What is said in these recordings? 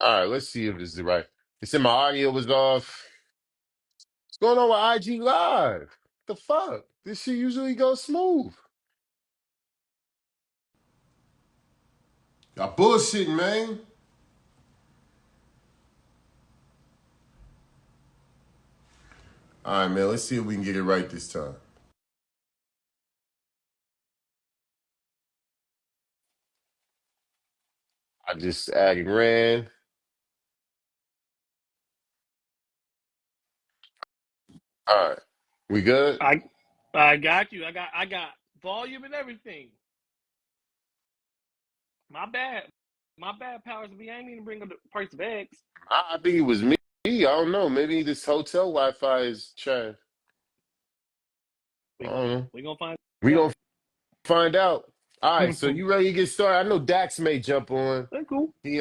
All right, let's see if this is right. They said my audio was off. What's going on with IG Live? The fuck? This shit usually goes smooth. Y'all bullshitting, man. All right, man. Let's see if we can get it right this time. I just added ran. All right, we good? I I got you. I got volume and everything. My bad. My bad, powers be. I ain't mean to bring up the price of eggs. I think it was me. I don't know. Maybe this hotel Wi-Fi is trash. I We don't gon' know. we gonna find We out. gonna find out. All right, so you ready to get started? I know Dax may jump on. That's cool. He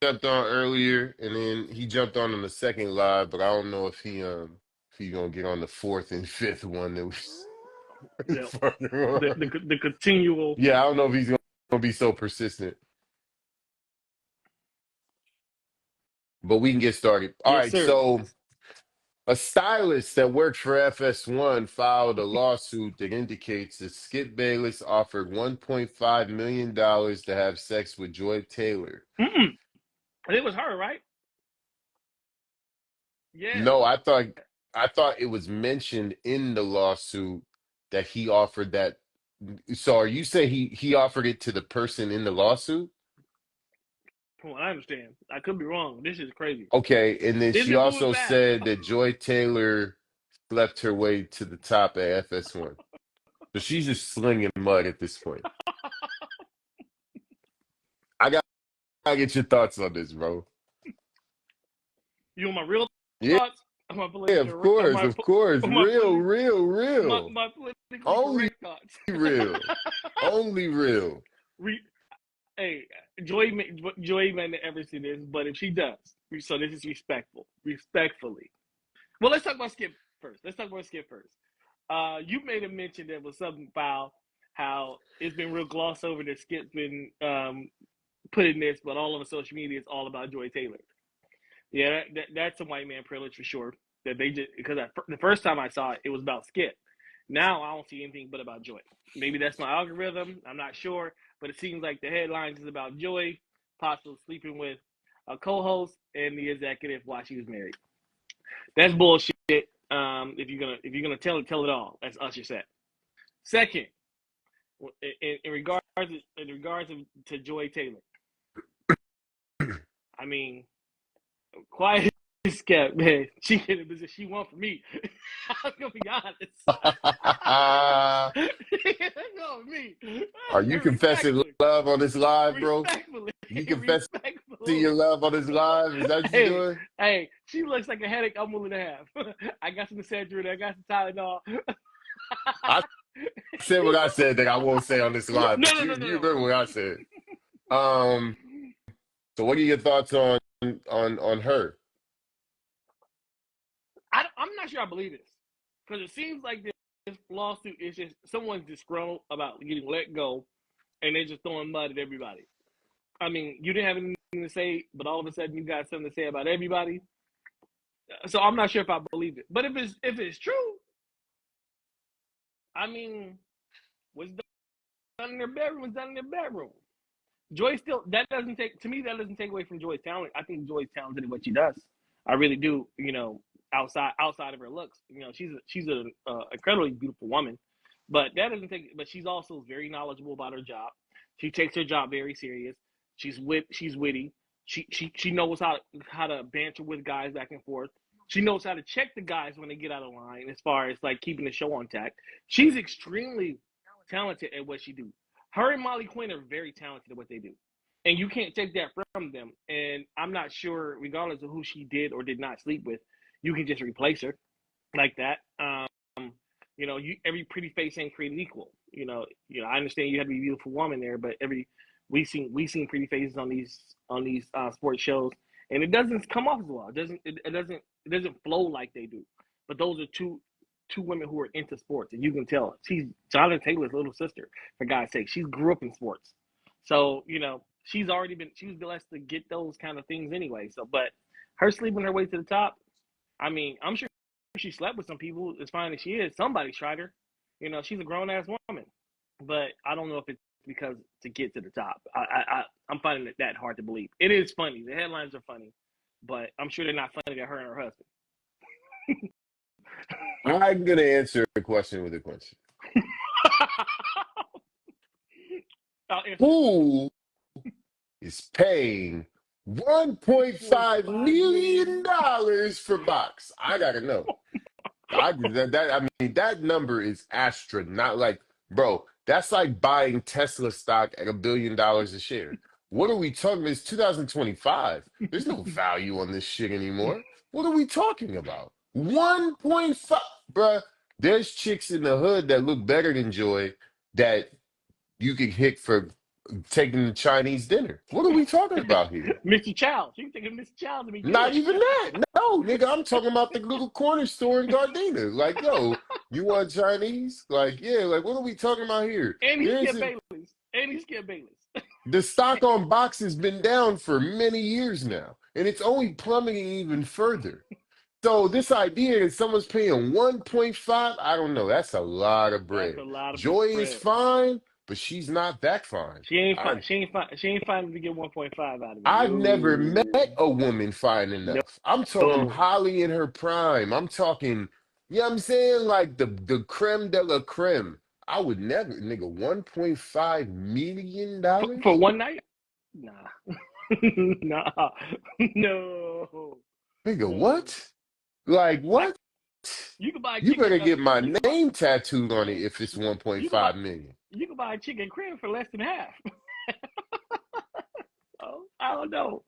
jumped on earlier, and then he jumped on the second live, but I don't know if he gonna get on the fourth and fifth one that was Yeah. further on. The continual. Yeah, I don't know if he's gonna be so persistent, but we can get started. All Yes, right, sir. so a stylist that works for FS1 filed a lawsuit that indicates that Skip Bayless offered $1.5 million to have sex with Joy Taylor. Mm-mm. It was her, right? Yeah. No, I thought it was mentioned in the lawsuit that he offered that. So are you saying he offered it to the person in the lawsuit? From what I understand. I could be wrong. This is crazy. Okay, and then Is she it moving also fast? said that Joy Taylor slept her way to the top at FS1. So she's just slinging mud at this point. I gotta get your thoughts on this, bro. You want my real Yeah, thoughts? I'm gonna of course. Real, my real, real. my politically Only correct thoughts. real. Only real. Re, hey, Joy may never see this, but if she does, so this is respectful. Respectfully. Well, let's talk about Skip first. You made a mention that was something foul. How it's been real glossed over that Skip's been putting this, but all over social media it's all about Joy Taylor. Yeah, that's some white man privilege for sure. That they just because the first time I saw it, it was about Skip. Now I don't see anything but about Joy. Maybe that's my algorithm. I'm not sure, but it seems like the headlines is about Joy possibly sleeping with a co-host and the executive while she was married. That's bullshit. If you're gonna tell it all, that's Usher said. Second, in regards to Joy Taylor, I mean, quiet as kept, man. She get a position she want from me. I'm gonna be honest. Are No, me. you confessing Respectfully, love on this live, bro? respectfully, You confessing your respectfully. love on this live? Is that what you Hey, doing? hey, she looks like a headache I'm willing to have. I got some Excedrin, I got some Tylenol. I said what I said that I won't say on this No, live, no, but no, you no, you no. remember what I said. Um, so what are your thoughts on her? I'm not sure I believe this because it seems like this lawsuit is just someone's disgruntled about getting let go, and they're just throwing mud at everybody. I mean, you didn't have anything to say, but all of a sudden you got something to say about everybody. So I'm not sure if I believe it. But if it's true, I mean, what's done in their bedroom was done in their bedroom. Joy still that doesn't take away from Joy's talent. I think Joy's talented in what she does. I really do. Outside of her looks, she's an incredibly beautiful woman, but that doesn't take. But she's also very knowledgeable about her job. She takes her job very serious. She's witty. She knows how to banter with guys back and forth. She knows how to check the guys when they get out of line, as far as like keeping the show on tack. She's extremely talented at what she do. Her and Molly Quinn are very talented at what they do. And you can't take that from them. And I'm not sure, regardless of who she did or did not sleep with, you can just replace her like that. Every pretty face ain't created equal. I understand you have to be a beautiful woman there, but we seen pretty faces on these sports shows, and it doesn't come off as well. It doesn't flow like they do. But those are two women who are into sports, and you can tell she's Jonathan Taylor's little sister. For God's sake, she grew up in sports, so she was blessed to get those kind of things anyway. So, but her sleeping her way to the top. I mean, I'm sure she slept with some people as fine as she is. Somebody tried her. You know, she's a grown ass woman. But I don't know if it's because to get to the top. I'm finding that hard to believe. It is funny. The headlines are funny, but I'm sure they're not funny to her and her husband. I'm gonna answer the question with a question. I'll answer the question. Who is paying $1.5 $1.5 million million. for box? I gotta know. I mean that number is astronaut. Like, bro, that's like buying Tesla stock at $1 billion a share. What are we talking about? It's 2025. There's no value on this shit anymore. What are we talking about? 1.5, bruh. There's chicks in the hood that look better than Joy that you could hit for taking the Chinese dinner. What are we talking about here? Mr. Childs. You can take Mr. Childs to be Not good. even that. No, nigga, I'm talking about the little corner store in Gardena. Like, yo, you want Chinese? Like, yeah, like, what are we talking about here? And he There's skipped Bailey's. And he skipped Bailey's. the stock on box has been down for many years now, and it's only plummeting even further. So this idea that someone's paying 1.5, I don't know. That's a lot of That's bread. a lot of Joy is bread. fine, but she's not that fine. She ain't I fine. She ain't fine to get 1.5 out of me. I've never No. met a woman fine No. enough. I'm talking Holly in her prime. I'm talking, you know what I'm saying? Like the creme de la creme. I would never, nigga, $1.5 million? For one night? Nah. Nah. No. Nigga, No. what? Like, I what? You can buy You chicken. better get my You can buy name tattooed on it man. if it's You can buy 1.5 million. you can buy chicken crib for less than half. Oh, I don't know.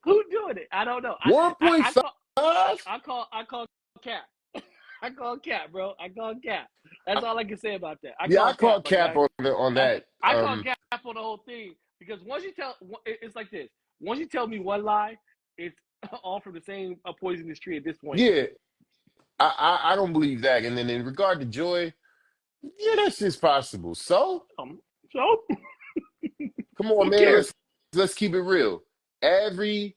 Who's doing it? I don't know. I call 1.5? I call Cap. I call Cap, bro. I call Cap. That's all I can say about that. I Yeah, I call Cap, call my cap guy. on that. I call Cap on the whole thing because once you tell, it's like this. Once you tell me one lie, it's all from the same poisonous tree at this point. Yeah, I don't believe that. And then in regard to Joy, yeah, that's just possible. So So come on, who man. cares? Let's keep it real. Every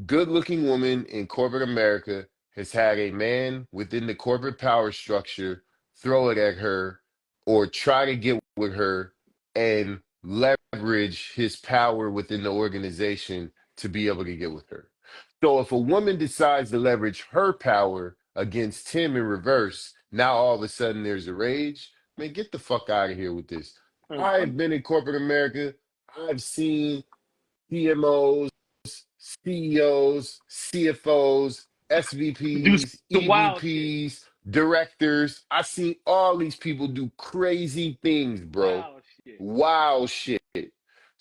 good-looking woman in corporate America has had a man within the corporate power structure throw it at her or try to get with her and leverage his power within the organization to be able to get with her. So if a woman decides to leverage her power against him in reverse, now all of a sudden there's a rage. Man, get the fuck out of here with this. I've been in corporate America. I've seen CMOs, CEOs, CFOs, Do SVPs, some wild shit. EVPs, directors. I seen all these people do crazy things, bro. Wild shit. Wow shit.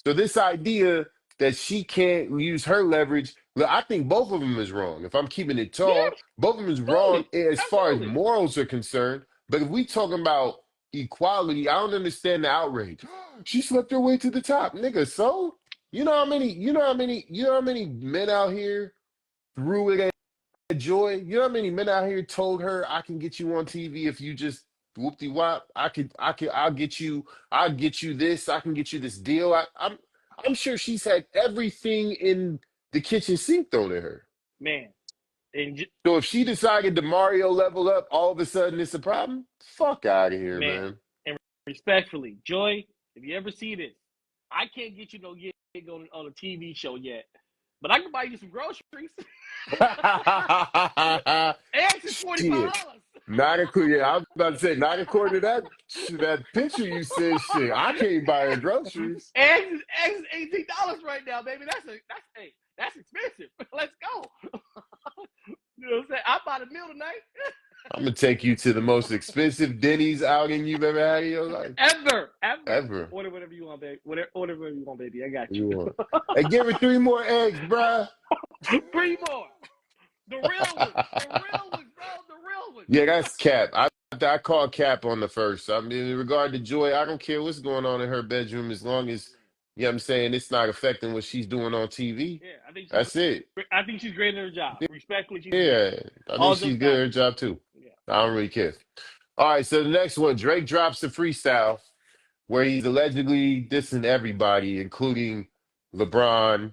So this idea that she can't use her leverage, look, I think both of them is wrong. If I'm keeping it Yeah, tall, both of them is wrong absolutely. as far as Absolutely. morals are concerned. But if we talking about equality, I don't understand the outrage. She slept her way to the top, nigga. So you know how many men out here threw it at Joy? You know how many men out here told her, I can get you on TV if you just whoop de wop. I'll get you this, I can get you this deal. I'm sure she's had everything in the kitchen sink thrown at her. Man. And So if she decided to Mario level up, all of a sudden it's a problem? Fuck out of here, man, man. and respectfully, Joy, if you ever see this, I can't get you no gig on a TV show yet, but I can buy you some groceries. Eggs is Shit. $45. Not according, yeah, I was about to say, not according to that picture you said, shit. I can't buy her groceries. Eggs is $18 right now, baby. That's expensive. Let's go. You know what I'm saying? I bought a meal tonight. I'm gonna take you to the most expensive Denny's outing you've ever had in your life. Ever. Ever. Order whatever you want, baby. Order whatever you want, baby. I got You you. want. Hey, give her 3 more eggs, bruh. 3 more. The real ones. The real ones, bro. The real ones. Yeah, that's Cap. I call Cap on the first. I mean, in regard to Joy, I don't care what's going on in her bedroom as long as, you know what I'm saying, it's not affecting what she's doing on TV. Yeah, That's it. I think she's great at her job. Respectfully, she's great. Yeah, I All think jokes she's good at aside, her she's great. job too. Yeah. I don't really care. All right, so the next one, Drake drops a freestyle where he's allegedly dissing everybody, including LeBron,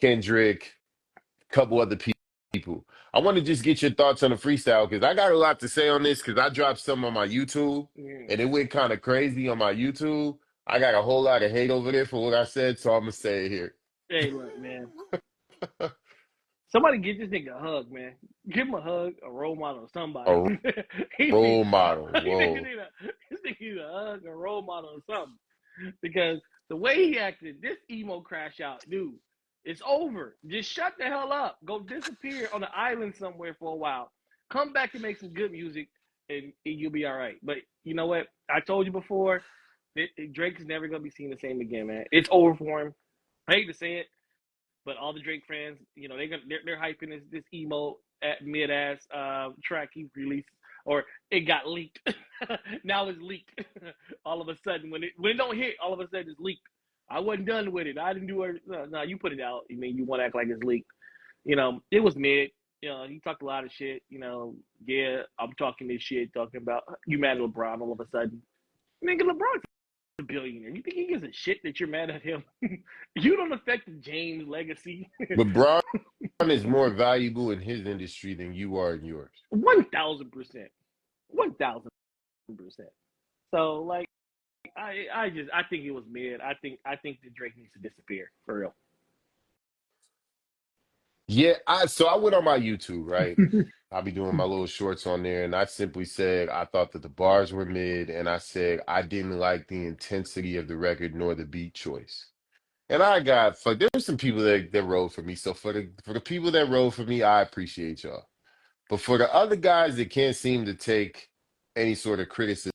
Kendrick, a couple other people. I want to just get your thoughts on the freestyle because I got a lot to say on this because I dropped some on my YouTube Mm. and it went kind of crazy on my YouTube. I got a whole lot of hate over there for what I said, so I'm gonna say it here. Hey, look, man. Somebody get this nigga a hug, man. Give him a hug, a role model, or somebody. A he need, role model. he nigga Whoa. need this nigga need a hug, a role model, or something. Because the way he acted, this emo crash out, dude, it's over. Just shut the hell up. Go disappear on an island somewhere for a while. Come back and make some good music, and you'll be all right. But you know what? I told you before, Drake is never gonna be seen the same again, man. It's over for him. I hate to say it, but all the Drake fans, you know, they're hyping this emo at mid ass track he released, or it got leaked. Now it's leaked. All of a sudden, when it don't hit, all of a sudden it's leaked. I wasn't done with it. I didn't do it. No, you put it out. You mean you want to act like it's leaked? You know, it was mid. You know, he talked a lot of shit. You know, yeah, I'm talking this shit, talking about you mad at LeBron all of a sudden. Nigga, LeBron's a billionaire. You think he gives a shit that you're mad at him? You don't affect the James legacy. LeBron is more valuable in his industry than you are in yours. 1,000%. 1,000%. So like I think it was mid. I think that Drake needs to disappear for real. Yeah, I went on my YouTube, right? I'll be doing my little shorts on there, and I simply said I thought that the bars were mid, and I said I didn't like the intensity of the record nor the beat choice. And I got fuck. There were some people that rode for me. So for the people that rode for me, I appreciate y'all. But for the other guys that can't seem to take any sort of criticism,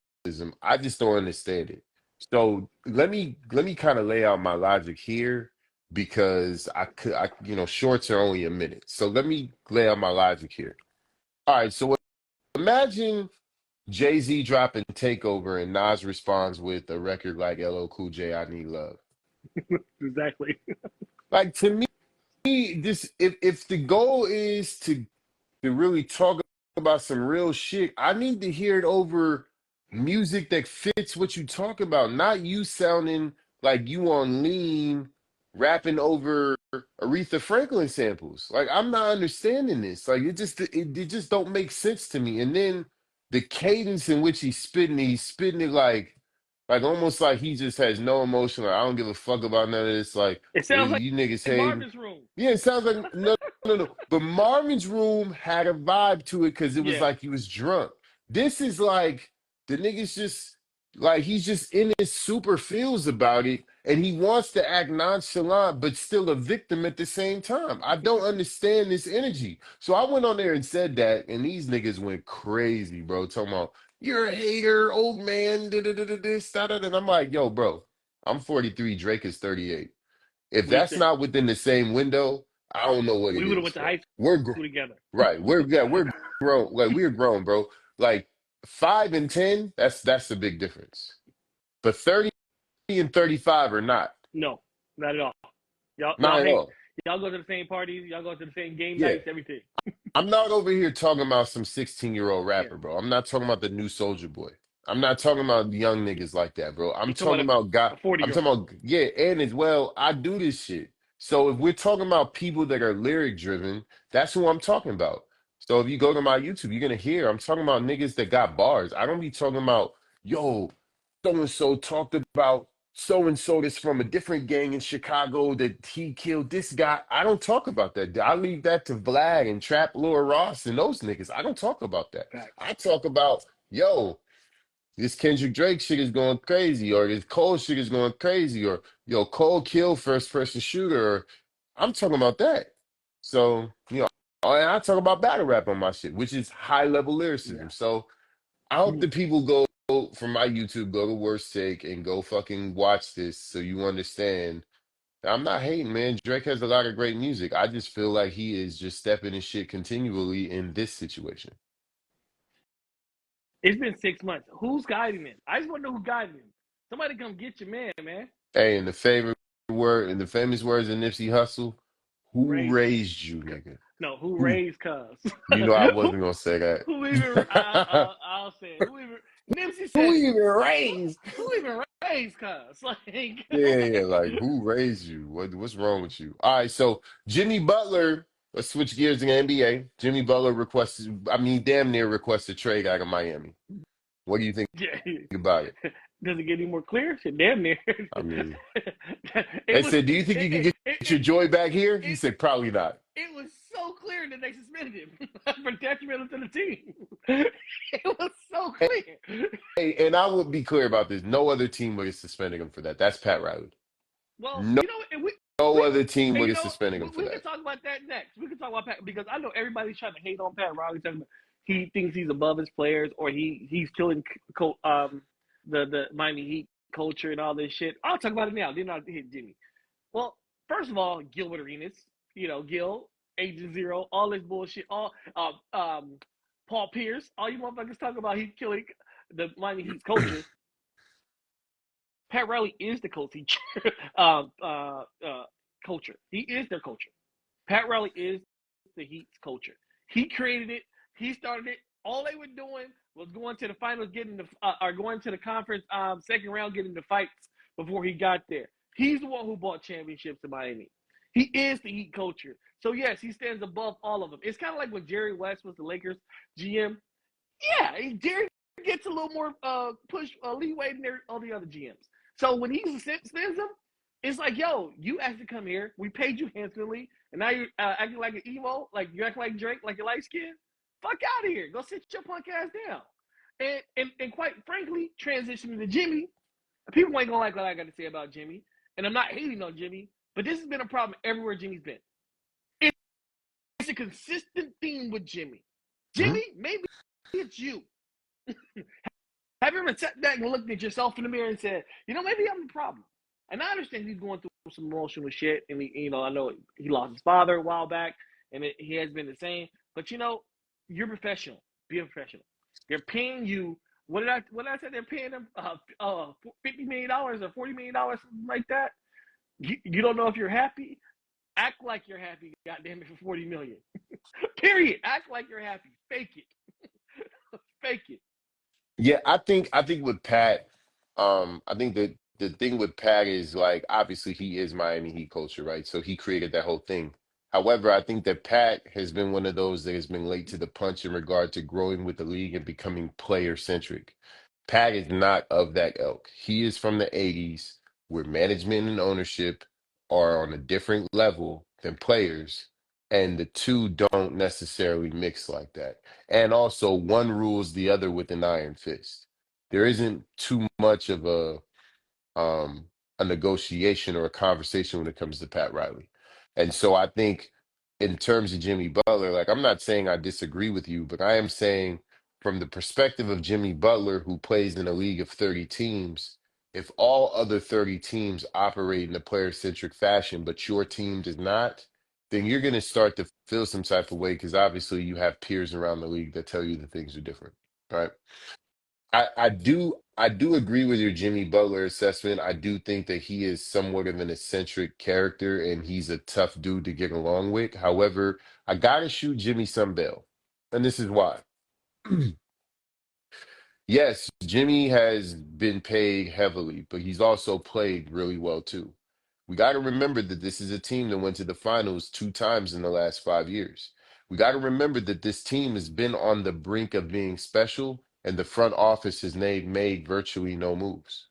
I just don't understand it. So let me kind of lay out my logic here because shorts are only a minute. So let me lay out my logic here. All right, so imagine Jay-Z dropping Takeover and Nas responds with a record like LL Cool J, I Need Love. Exactly. Like to me, this if the goal is to really talk about some real shit, I need to hear it over music that fits what you talk about, not you sounding like you on lean rapping over Aretha Franklin samples. Like I'm not understanding this. Like it just don't make sense to me. And then the cadence in which he's spitting it like almost like he just has no emotion. Like I don't give a fuck about none of this. Like It sounds like you niggas hating. Marvin's Room. Yeah, it sounds like no. But Marvin's Room had a vibe to it because it was Yeah, like he was drunk. This is like the nigga's just like he's just in his super feels about it, and he wants to act nonchalant but still a victim at the same time. I don't understand this energy. So I went on there and said that, and these niggas went crazy, bro. Talking about you're a hater, old man, this, that, and I'm like, yo, bro, I'm 43, Drake is 38. If we that's said not within the same window, I don't know what we it would have is, went to bro. high We're school together. right. We're grown. Like we're grown, bro. Like 5 and 10, that's a big difference. But 30 and 35 are not. No, not at all. Y'all Not at hang. all. Y'all go to the same parties. Y'all go to the same game Yeah. nights. Everything. I'm not over here talking about some 16-year-old Yeah. rapper, bro. I'm not talking about the new Soldier Boy. I'm not talking about young niggas like that, bro. I'm You talking talking about about God. a 40 I'm year old? talking about yeah, and as well, I do this shit. So if we're talking about people that are lyric driven, that's who I'm talking about. So if you go to my YouTube, you're gonna hear I'm talking about niggas that got bars. I don't be talking about yo, so and so talked about so and so that's from a different gang in Chicago that he killed this guy. I don't talk about that. I leave that to Vlad and Trap Lord Ross and those niggas. I don't talk about that. Facts. I talk about, yo, this Kendrick Drake shit is going crazy, or this Cole shit is going crazy, or yo, Cole killed first person shooter. Or, I'm talking about that. So, and I talk about battle rap on my shit, which is high level Yeah. lyricism. So I hope the people go from my YouTube, go to Worst Take and go fucking watch this so you understand. I'm not hating, man. Drake has a lot of great music. I just feel like he is just stepping in shit continually in this situation. It's been 6 months. Who's guiding him? I just want to know who guiding him. Somebody come get your man, man. Hey, in the famous words of Nipsey Hussle, Who who raised? raised you, nigga? No, who Who? raised Cuz? You know I who, wasn't gonna say who even? that. I'll say it. Who even? Nipsey Who said, even raised? "Who even raised cuz?" Like, Yeah, like who raised you? What's wrong with you? All right, so Jimmy Butler. Let's switch gears in the NBA. Jimmy Butler requested, I mean, damn near requested trade out of Miami. What do you think yeah. about it? Does it get any more clear? Shit, damn near. I mean, it they was said, "Do you think you can get your joy back here?" He it, said, "Probably not." it was so clear that they suspended him for detrimental to the team. It was so clear. Hey, and I would be clear about this. No other team would have suspended him for that. That's Pat Riley. Well, No, you know, and no we other team and would you have know suspended him for we can that. talk about that next. We can talk about Pat because I know everybody's trying to hate on Pat Riley, talking about he thinks he's above his players or he's killing the Miami Heat culture and all this shit. I'll talk about it now. Then I'll hit Jimmy. Well, first of all, Gilbert Arenas, Gil, Agent Zero, all this bullshit, all Paul Pierce, all you motherfuckers talk about he's killing the Miami Heat's culture. Pat Riley is the culture. Culture. He is their culture. Pat Riley is the Heat's culture. He created it. He started it. All they were doing was going to the finals, getting the or going to the conference second round, getting the fights before he got there. He's the one who bought championships in Miami. He is the Heat culture. So yes, he stands above all of them. It's kind of like when Jerry West was the Lakers GM. Yeah, Jerry gets a little more push leeway than all the other GMs. So when he sends them, it's like, yo, you asked to come here. We paid you handsomely, and now you're acting like an emo, like you act like Drake, like you're light skin. Fuck out of here. Go sit your punk ass down. And quite frankly, transitioning to Jimmy, people ain't gonna like what I got to say about Jimmy. And I'm not hating on Jimmy, but this has been a problem everywhere Jimmy's been. It's a consistent theme with Jimmy. Mhm. Jimmy, maybe it's you. Have you ever sat back and looked at yourself in the mirror and said, maybe I'm the problem? And I understand he's going through some emotional shit, and I know he lost his father a while back, and he has been the same. But you're professional. Be a professional. They're paying you. What did I say? They're paying them $50 million or $40 million, something like that. You don't know if you're happy. Act like you're happy. Goddamn it, for $40 million. Period. Act like you're happy. Fake it. Fake it. Yeah, I think with Pat, I think that the thing with Pat is like obviously he is Miami Heat culture, right? So he created that whole thing. However, I think that Pat has been one of those that has been late to the punch in regard to growing with the league and becoming player centric. Pat is not of that ilk. He is from the 80s where management and ownership are on a different level than players, and the two don't necessarily mix like that. And also, one rules the other with an iron fist. There isn't too much of um, a negotiation or a conversation when it comes to Pat Riley. And so I think in terms of Jimmy Butler, like I'm not saying I disagree with you, but I am saying from the perspective of Jimmy Butler, who plays in a league of 30 teams, if all other 30 teams operate in a player-centric fashion, but your team does not, then you're going to start to feel some type of way because obviously you have peers around the league that tell you that things are different. Right. I do agree with your Jimmy Butler assessment. I do think that he is somewhat of an eccentric character and he's a tough dude to get along with. However, I gotta shoot Jimmy some bail. And this is why. Yes, Jimmy has been paid heavily, but he's also played really well too. We got to remember that this is a team that went to the finals 2 times in the last 5 years. We got to remember that this team has been on the brink of being special, and the front office has made virtually no moves.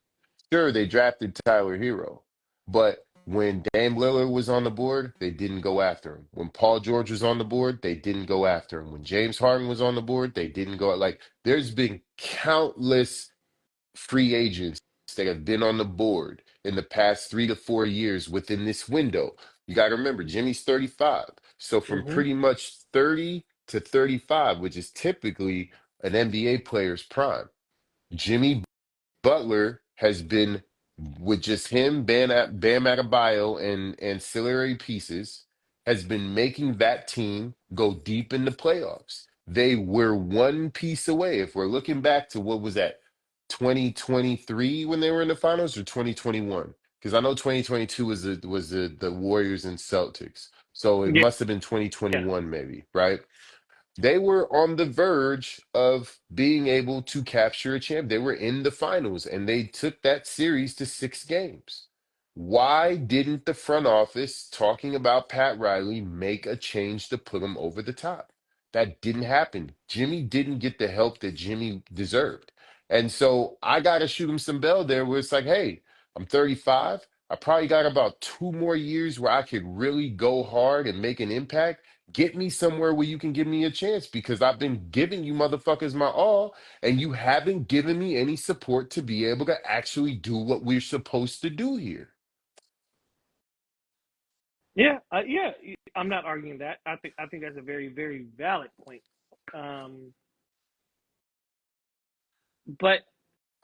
Sure, they drafted Tyler Hero, but when Dame Lillard was on the board, they didn't go after him. When Paul George was on the board, they didn't go after him. When James Harden was on the board, they didn't go like there's been countless free agents that have been on the board in the past 3 to 4 years within this window. You got to remember, Jimmy's 35. So from Mm-hmm. pretty much 30 to 35, which is typically an NBA player's prime, Jimmy Butler has been with just him, Bam Adebayo, and ancillary pieces, has been making that team go deep in the playoffs. They were one piece away. If we're looking back to what was that, 2023 when they were in the finals or 2021? Because I know 2022 was the Warriors and Celtics. So it Yeah. must have been Yeah. 2021 maybe, right? They were on the verge of being able to capture a champ. They were in the finals and they took that series to 6 games. Why didn't the front office, talking about Pat Riley, make a change to put him over the top? That didn't happen. Jimmy didn't get the help that Jimmy deserved. And so I got to shoot him some bell there where it's like, hey, I'm 35. I probably got about 2 more years where I could really go hard and make an impact. Get me somewhere where you can give me a chance because I've been giving you motherfuckers my all, and you haven't given me any support to be able to actually do what we're supposed to do here. Yeah, yeah. I'm not arguing that. I think that's a very very valid point. Um, but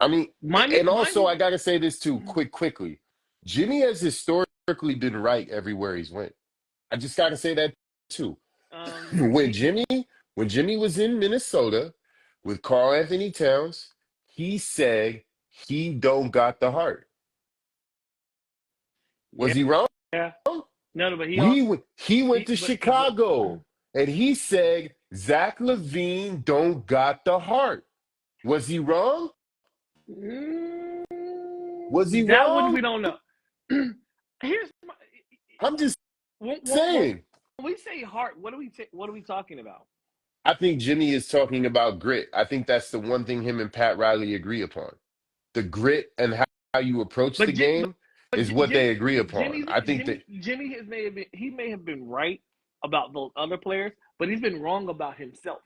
I mean, and mind also you, I gotta say this too, quickly. Jimmy has historically been right everywhere he's went. I just gotta say that too. When he Jimmy, when Jimmy was in Minnesota with Carl Anthony Towns, he said he don't got the heart. Was yeah, he wrong? no, but He went he to but Chicago and he said Zach LaVine don't got the heart. Was he wrong? Was he that one wrong? we don't know. Here's my, I'm just when saying. we say heart, what are we talking about? I think Jimmy is talking about grit. I think that's the one thing him and Pat Riley agree upon. The grit and how you approach But the game is what they agree upon. I think that, Jimmy may have been right about those other players, but he's been wrong about himself.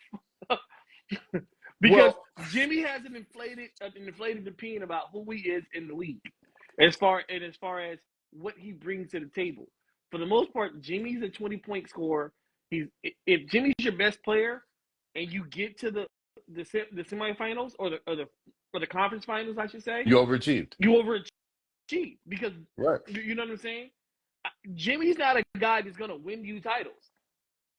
Because well, Jimmy has an inflated opinion about who he is in the league, as far as what he brings to the table. For the most part, Jimmy's a 20-point scorer. If Jimmy's your best player, and you get to the semifinals or the conference finals, I should say, you overachieved. you overachieve because Right. you know what I'm saying. Jimmy's not a guy that's gonna win you titles.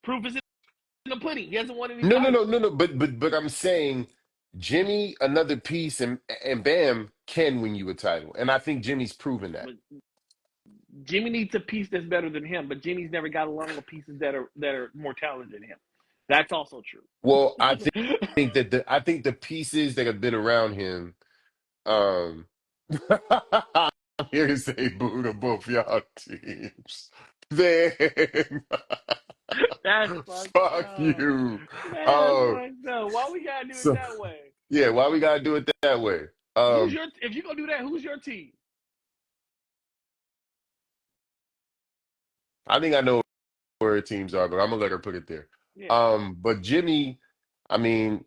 Proof is in the pudding. He hasn't won any No, no, no, titles. no, no. But I'm saying Jimmy, another piece, and Bam can win you a title. And I think Jimmy's proven that. But Jimmy needs a piece that's better than him, but Jimmy's never got along with pieces that are more talented than him. That's also Well, I true. think that the pieces that have been around him, um I'm here to say boo to both y'all teams. Then That's fucked fuck up. you. That's Um fucked up. Why we gotta do it so that way? yeah, why we gotta do it that way? If you gonna do that, who's your team? I think I know where her teams are, but I'm gonna let her put it there. Yeah, But Jimmy, I mean,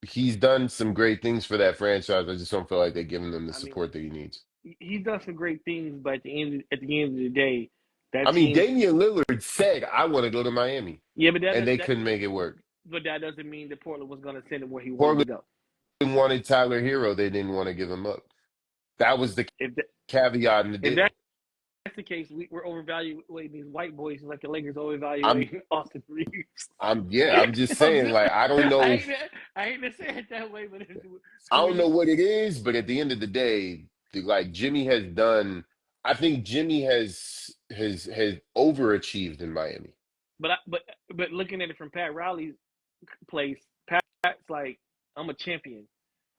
he's done some great things for that franchise. I just don't feel like they're giving him the I mean, support that he needs. he's done some great things, but at the end of the day, I that mean, team. Damian Lillard said, I want to go to Miami, Yeah, but and they couldn't make it work. that doesn't mean that Portland was gonna send him where he wanted to Portland go. wanted Tyler Hero. They didn't want to give him up. That was the If that, caveat in the if deal. that's the case, we're overvaluating these white boys like the Lakers I'm, overvaluating Austin Reeves. yeah, I'm just saying, like, I don't know, I hate to say it that way, but it's I who don't it know is. what it is, but at the end of the day, like Jimmy has done, I think Jimmy has overachieved in Miami. But looking at it from Pat Riley's place, Pat's like, I'm a champion.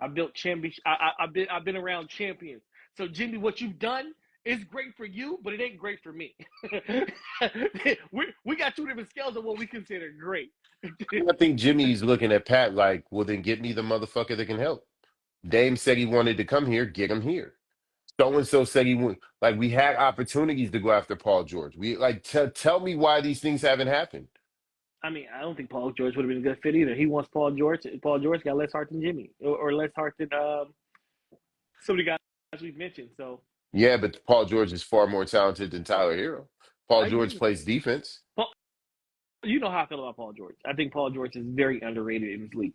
I built champions. I've been around champions. So Jimmy, what you've done is great for you, but it ain't great for me. we got two different scales of what we consider great. I think Jimmy's looking at Pat like, well, then get me the motherfucker that can help. Dame said he wanted to come here, get him here. So and so said he would. Like we had opportunities to go after Paul George. We like tell me why these things haven't happened. I mean, I don't think Paul George would have been a good fit either. He wants Paul George. Paul George got less heart than Jimmy, or less heart than some of the guys we've mentioned. So Yeah, but Paul George is far more talented than Tyler Hero. Paul I agree George with that. plays defense. Paul, you know how I feel about Paul George. I think Paul George is very underrated in this league.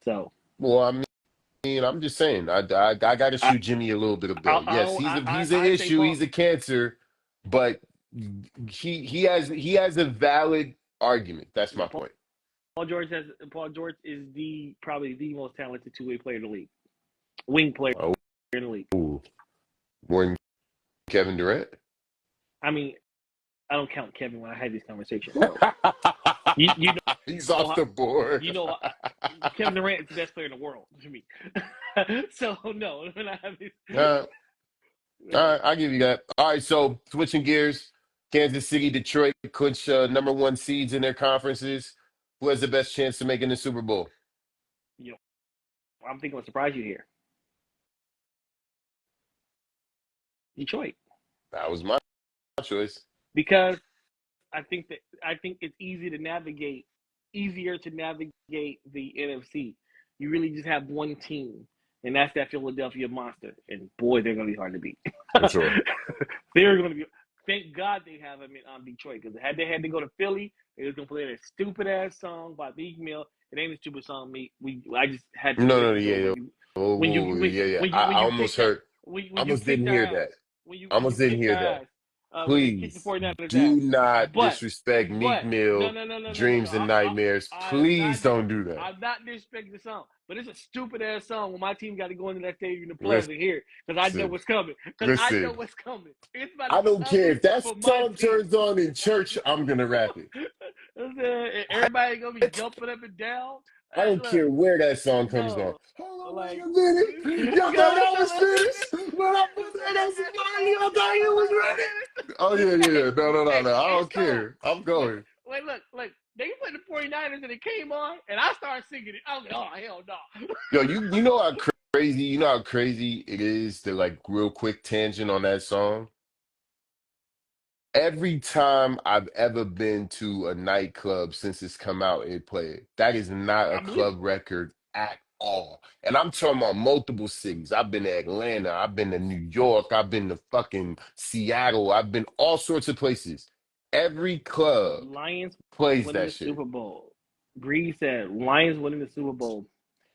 So Well, I mean, I'm just saying, I got to I shoot Jimmy a little bit of I bill. Yes, he's an I say issue. He's a cancer, but he has a valid argument. That's my point. Paul George is probably the most talented two-way player in the league, wing player Oh, in the league. more than Kevin Durant. I mean, I don't count Kevin when I have these conversations. So You He's know off how, the board. you know Kevin Durant is the best player in the world to me. So no, we're not having, Uh, all no. right, I'll give you that. All right, so switching gears, Kansas City, Detroit clinch number one seeds in their conferences. Who has the best chance to make it in the Super Bowl? You know, I'm thinking what surprise you here. Detroit. That was my choice. Because I think it's easier to navigate the NFC. You really just have one team, and that's that Philadelphia Monster. And boy, they're going to be hard to beat. For sure. They're going to be. Thank God they have them on Detroit, because had they had to go to Philly, they was going to play that stupid ass song by Meek Mill. It ain't a stupid song. I just had to No, no, listen to it yeah, yeah, yeah. I when you almost kicked that heard. I when you almost didn't kicked our hear ass that. when you Almost didn't kicked hear our that. ass when they kicked the Please 49ers ass. do not But disrespect Meek but no Mill, no no no no no no. Dreams and Nightmares. I'm Please not don't do that. I'm not disrespecting the song, but it's a stupid ass song when my team got to go into that stadium to play Listen, and hear it, because I know what's coming. Because I know listen. what's coming. It's about to I be don't care ugly if that for my song team. turns on in church. I'm gonna rap it. Everybody gonna be jumping up and down. I don't Look, care where that song comes on. no, Hold on, wait like a minute. Y'all thought go I was shut up. finished? When I put that as a line, y'all thought it was ready? Oh, Hey, yeah, yeah, yeah. No, no, no, hey, no. I it's don't cold. care. I'm Wait, going. look. They played the 49ers and it came on, and I started singing it. I was like, oh, hell no. Yo, you know how crazy, you know how crazy it is to like real quick tangent on that song? Every time I've ever been to a nightclub since it's come out, it played. That is not a I believe club it. record at all. And I'm talking about multiple cities. I've been to Atlanta, I've been to New York, I've been to fucking Seattle, I've been all sorts of places. Every club Lions plays winning that the shit. Super Bowl. Bree said, Lions winning the Super Bowl.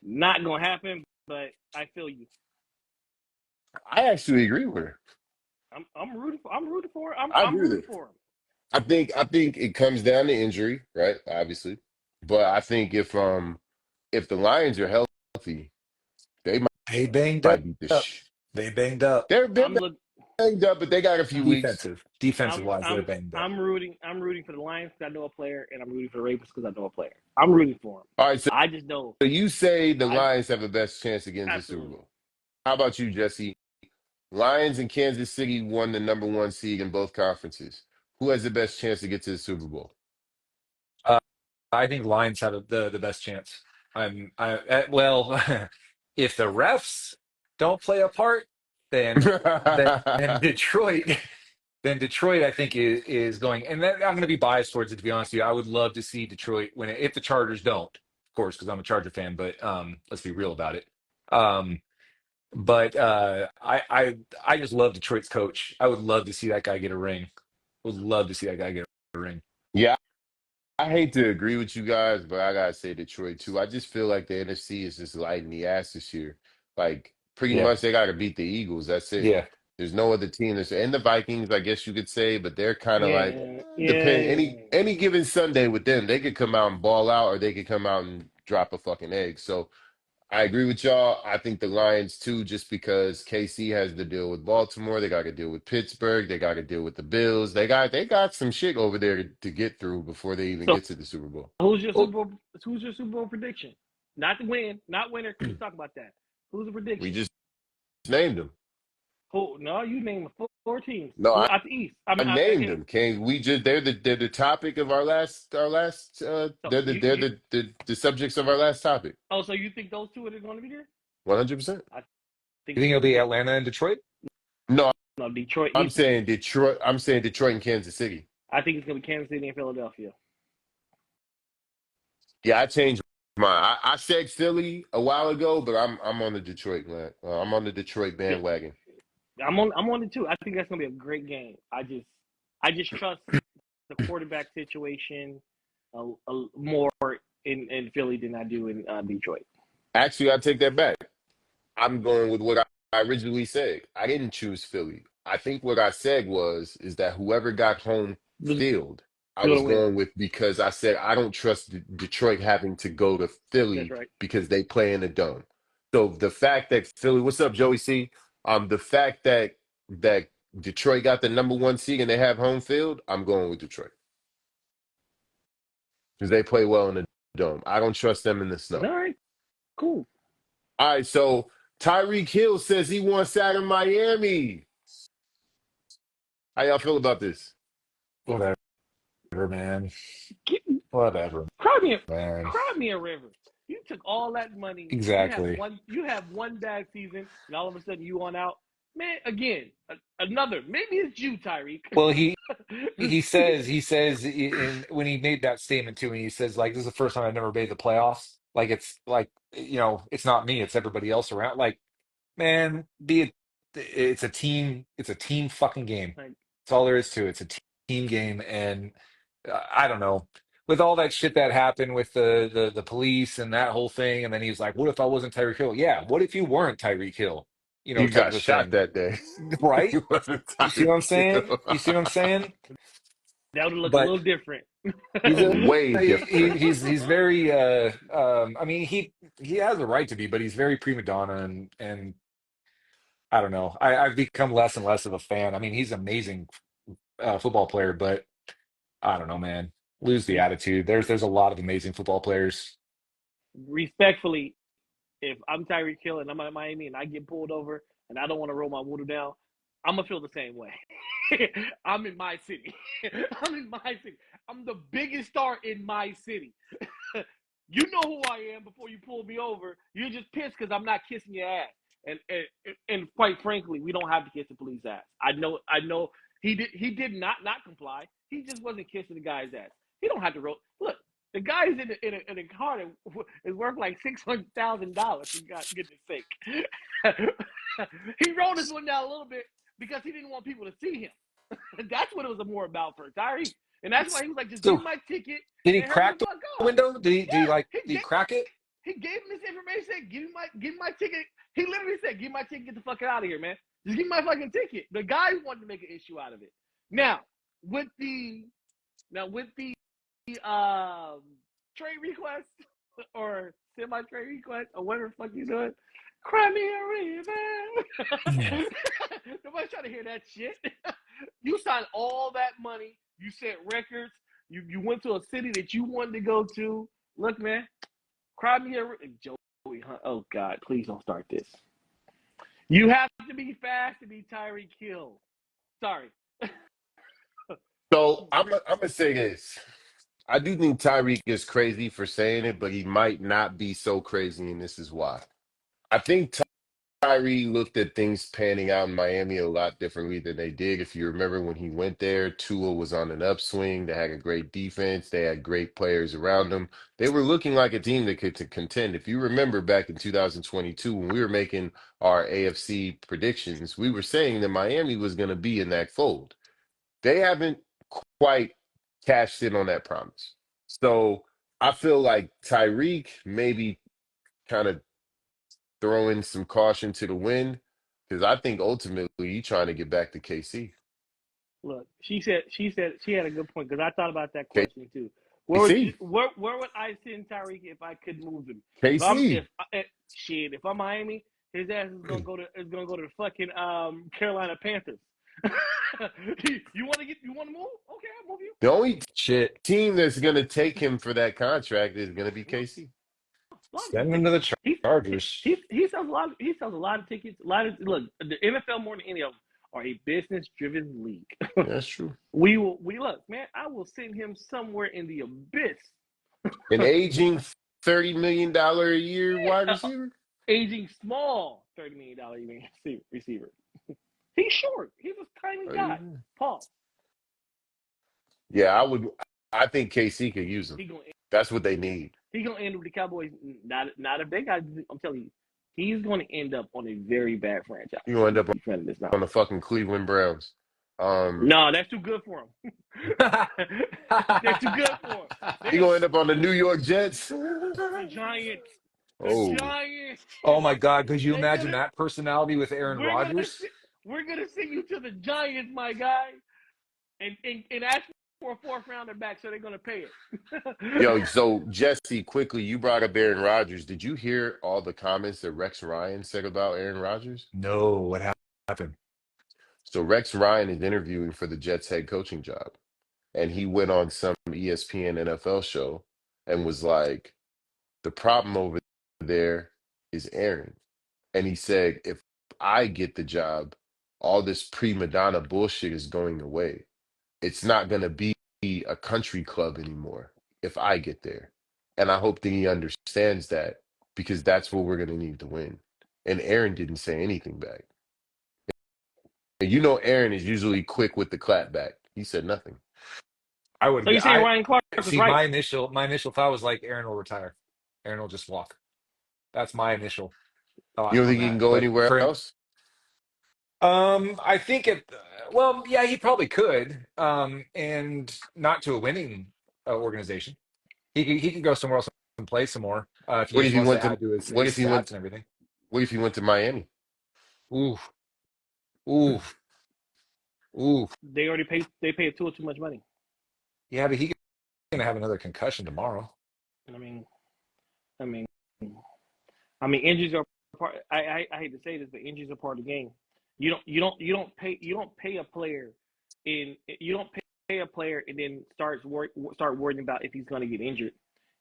Not going to happen, but I feel you. I actually agree with her. I'm rooting for it. I I'm agree rooting with her. for him. I think it comes down to injury, right? Obviously. But I think if the Lions are healthy, they They banged might beat the up. sh- They banged up. they're I'm look banged up, but they got a few weeks. Defensive wise, they're banged up. I'm rooting for the Lions because I know a player, and I'm rooting for the Ravens because I know a player. I'm rooting for them. All right, so, I just know so you say the I Lions have the best chance against the Super absolutely. Bowl. How about you, Jesse? Lions and Kansas City won the number one seed in both conferences. Who has the best chance to get to the Super Bowl? Uh, I think Lions have the best chance. Well, if the refs don't play a part, then then Detroit then Detroit I think is going. And then I'm going to be biased towards it, to be honest with you. I would love to see Detroit win it if the Chargers don't, of course, because I'm a Charger fan. But let's be real about it. Um, but I just love Detroit's coach. I would love to see that guy get a ring. Would love to see that guy get a ring. Yeah, I hate to agree with you guys, but I gotta say Detroit too. I just feel like the NFC is just lighting the ass this year. Like pretty Yeah, much they gotta beat the Eagles. That's it. yeah, There's no other team that's and the Vikings, I guess you could say, but they're kind of like Yeah, depend yeah. any given Sunday with them, they could come out and ball out or they could come out and drop a fucking egg. So I agree with y'all. I think the Lions too, just because KC has to deal with Baltimore, they got to deal with Pittsburgh, they got to deal with the Bills. They got some shit over there to get through before they even So get to the Super Bowl. well, Who's your Super Bowl prediction? Not the win, not winner, because we talk about that. Who's the We prediction? just named them. Who? No, you name four teams. No, Who out the East? I named them. Can we just they're the topic of our last so they're the subjects of our last topic. so you think those two are going to be there? 100%. I you think think it'll be Atlanta and Detroit? No, no Detroit. I'm saying Detroit and Kansas City. I think it's going to be Kansas City and Philadelphia. Yeah, I changed mine. I said Philly a while ago, but I'm on the Detroit man. I'm on the Detroit bandwagon. I'm on it too. I think that's going to be a great game. I just trust the quarterback situation more in Philly than I do in Detroit. Actually, I take that back. I'm going with what I originally said. I didn't choose Philly. I think what I said is that whoever got home They're field, I going was to win. going with because I said I don't trust Detroit having to go to That's Philly right. because they play in a dome. So the fact that Philly, what's up, Joey C? The fact that Detroit got the number one seed and they have home field, I'm going with Detroit. because they play well in the dome. I don't trust them in the All snow. right, cool. All right, so Tyreek Hill says he wants out of Miami. How y'all feel about this? Whatever, man. Get, Whatever, cry me, man. cry me a river. You took all that money. Exactly. You have one bad season, and all of a sudden you want out. Man, again, another. Maybe it's you, Tyreek. Well, he says in when he made that statement to me, he says like this is the first time I've never made the playoffs. Like it's like it's not me, it's everybody else around. Like, man, it's a team fucking game. Like, That's all there is to it. It's a team game, and I don't know. With all that shit that happened with the police and that whole thing, and then he was like, "What if I wasn't Tyreek Hill?" Yeah, what if you weren't Tyreek Hill? You Type got of a shot thing, that day. right? You wasn't You see what I'm Tyreek saying? Hill. You see what I'm saying? that would look a But little different. he's a Way different. he's very I mean he has a right to be, but he's very prima donna and I don't know. I've become less and less of a fan. I mean, he's an amazing football player, but I don't know, man. Lose the attitude. There's a lot of amazing football players. Respectfully, if I'm Tyreek Hill and I'm at Miami and I get pulled over and I don't want to roll my window down, I'm gonna feel the same way. I'm in my city. I'm in my city. I'm the biggest star in my city. You know who I am before you pull me over. You're just pissed because I'm not kissing your ass. And quite frankly, we don't have to kiss the police ass. I know he did not comply. He just wasn't kissing the guy's ass. He don't have to roll. Look, the guy's in a car that is worth like $600,000. For God's goodness sake, he rolled his one down a little bit because he didn't want people to see him. That's what it was more about for Tyreek, and that's why he was like, "Just give So me my ticket did he and hurry the crack the fuck up." window? Yeah, Did he crack it? he gave him this information. Said, give me my ticket." He literally said, "Give me my ticket. Get the fuck out of here, man. Just give me my fucking ticket." The guy wanted to make an issue out of it. Now with the trade request or semi trade request or whatever the fuck you doing, cry me a Yeah. river. Nobody's trying to hear that shit. You signed all that money. You set records. You went to a city that you wanted to go to. Look, man, cry me a river. Joey Hunt. Oh God, please don't start this. You have to be fast to be Tyreek Hill. Sorry. So I'm gonna say this. I do think Tyreek is crazy for saying it, but he might not be so crazy, and this is why. I think Tyree looked at things panning out in Miami a lot differently than they did. If you remember when he went there, Tua was on an upswing. They had a great defense. They had great players around them. They were looking like a team that could to contend. If you remember back in 2022 when we were making our AFC predictions, we were saying that Miami was going to be in that fold. They haven't quite cashed in on that promise. So I feel like Tyreek maybe kind of throwing some caution to the wind because I think ultimately he's trying to get back to KC. Look, she said she had a good point because I thought about that K- question too. KC, Where would I send Tyreek if I could move him? KC. If I'm Miami, his ass is gonna go to the fucking Carolina Panthers. You want to move? Okay, I'll move you. The only Shit. team that's going to take him for that contract is going to be No, KC. a lot of people Send him take to him. the He, Chargers. he sells a lot. He sells a lot of tickets. A lot of look. The NFL more than any of them are a business driven league. Yeah, that's true. We look, man. I will send him somewhere in the abyss. An aging $30 million a year wide receiver. Aging small, $30 million receiver. He's short. He's a tiny guy. Paul. Yeah, I would. I think KC could use him. He gonna That's what they need. end up with the Cowboys. Not a big guy. I'm telling you, he's going to end up on a very bad franchise. You gonna end up Defending this now. on the fucking Cleveland Browns. No, that's too good for him. That's too good for him. You gonna end up on the New York Jets. The Giants. The Oh, Giants. Oh my God, could you They're imagine gonna. that personality with Aaron We're gonna. Rodgers? We're gonna send you to the Giants, my guy, and ask for a fourth rounder back, so they're gonna pay it. yo, so Jesse, quickly, you brought up Aaron Rodgers. Did you hear all the comments that Rex Ryan said about Aaron Rodgers? No, what happened? So Rex Ryan is interviewing for the Jets head coaching job. and he went on some ESPN NFL show and was like, the problem over there is Aaron. And he said, if I get the job, all this prima donna bullshit is going away. It's not going to be a country club anymore if I get there. And I hope that he understands that because that's what we're going to need to win. And Aaron didn't say anything back. And you know, Aaron is usually quick with the clap back. He said nothing. I So would. you saying I Ryan Clark was see. right? My initial thought was like Aaron will retire. Aaron will just walk. That's my initial thought You don't on think he can that. go But anywhere for him, else? I think it. Well, yeah, he probably could. And not to a winning organization. He could go somewhere else and play some more. If he What if just he wants to went to add to what his if he went stats and everything. what if he went to Miami? Ooh, ooh, ooh. They already paid. They paid Tua too much money. Yeah, but he's gonna have another concussion tomorrow. I mean, I mean, injuries are part. I hate to say this, but injuries are part of the game. You don't pay a player you don't pay a player and then start worrying about if he's going to get injured.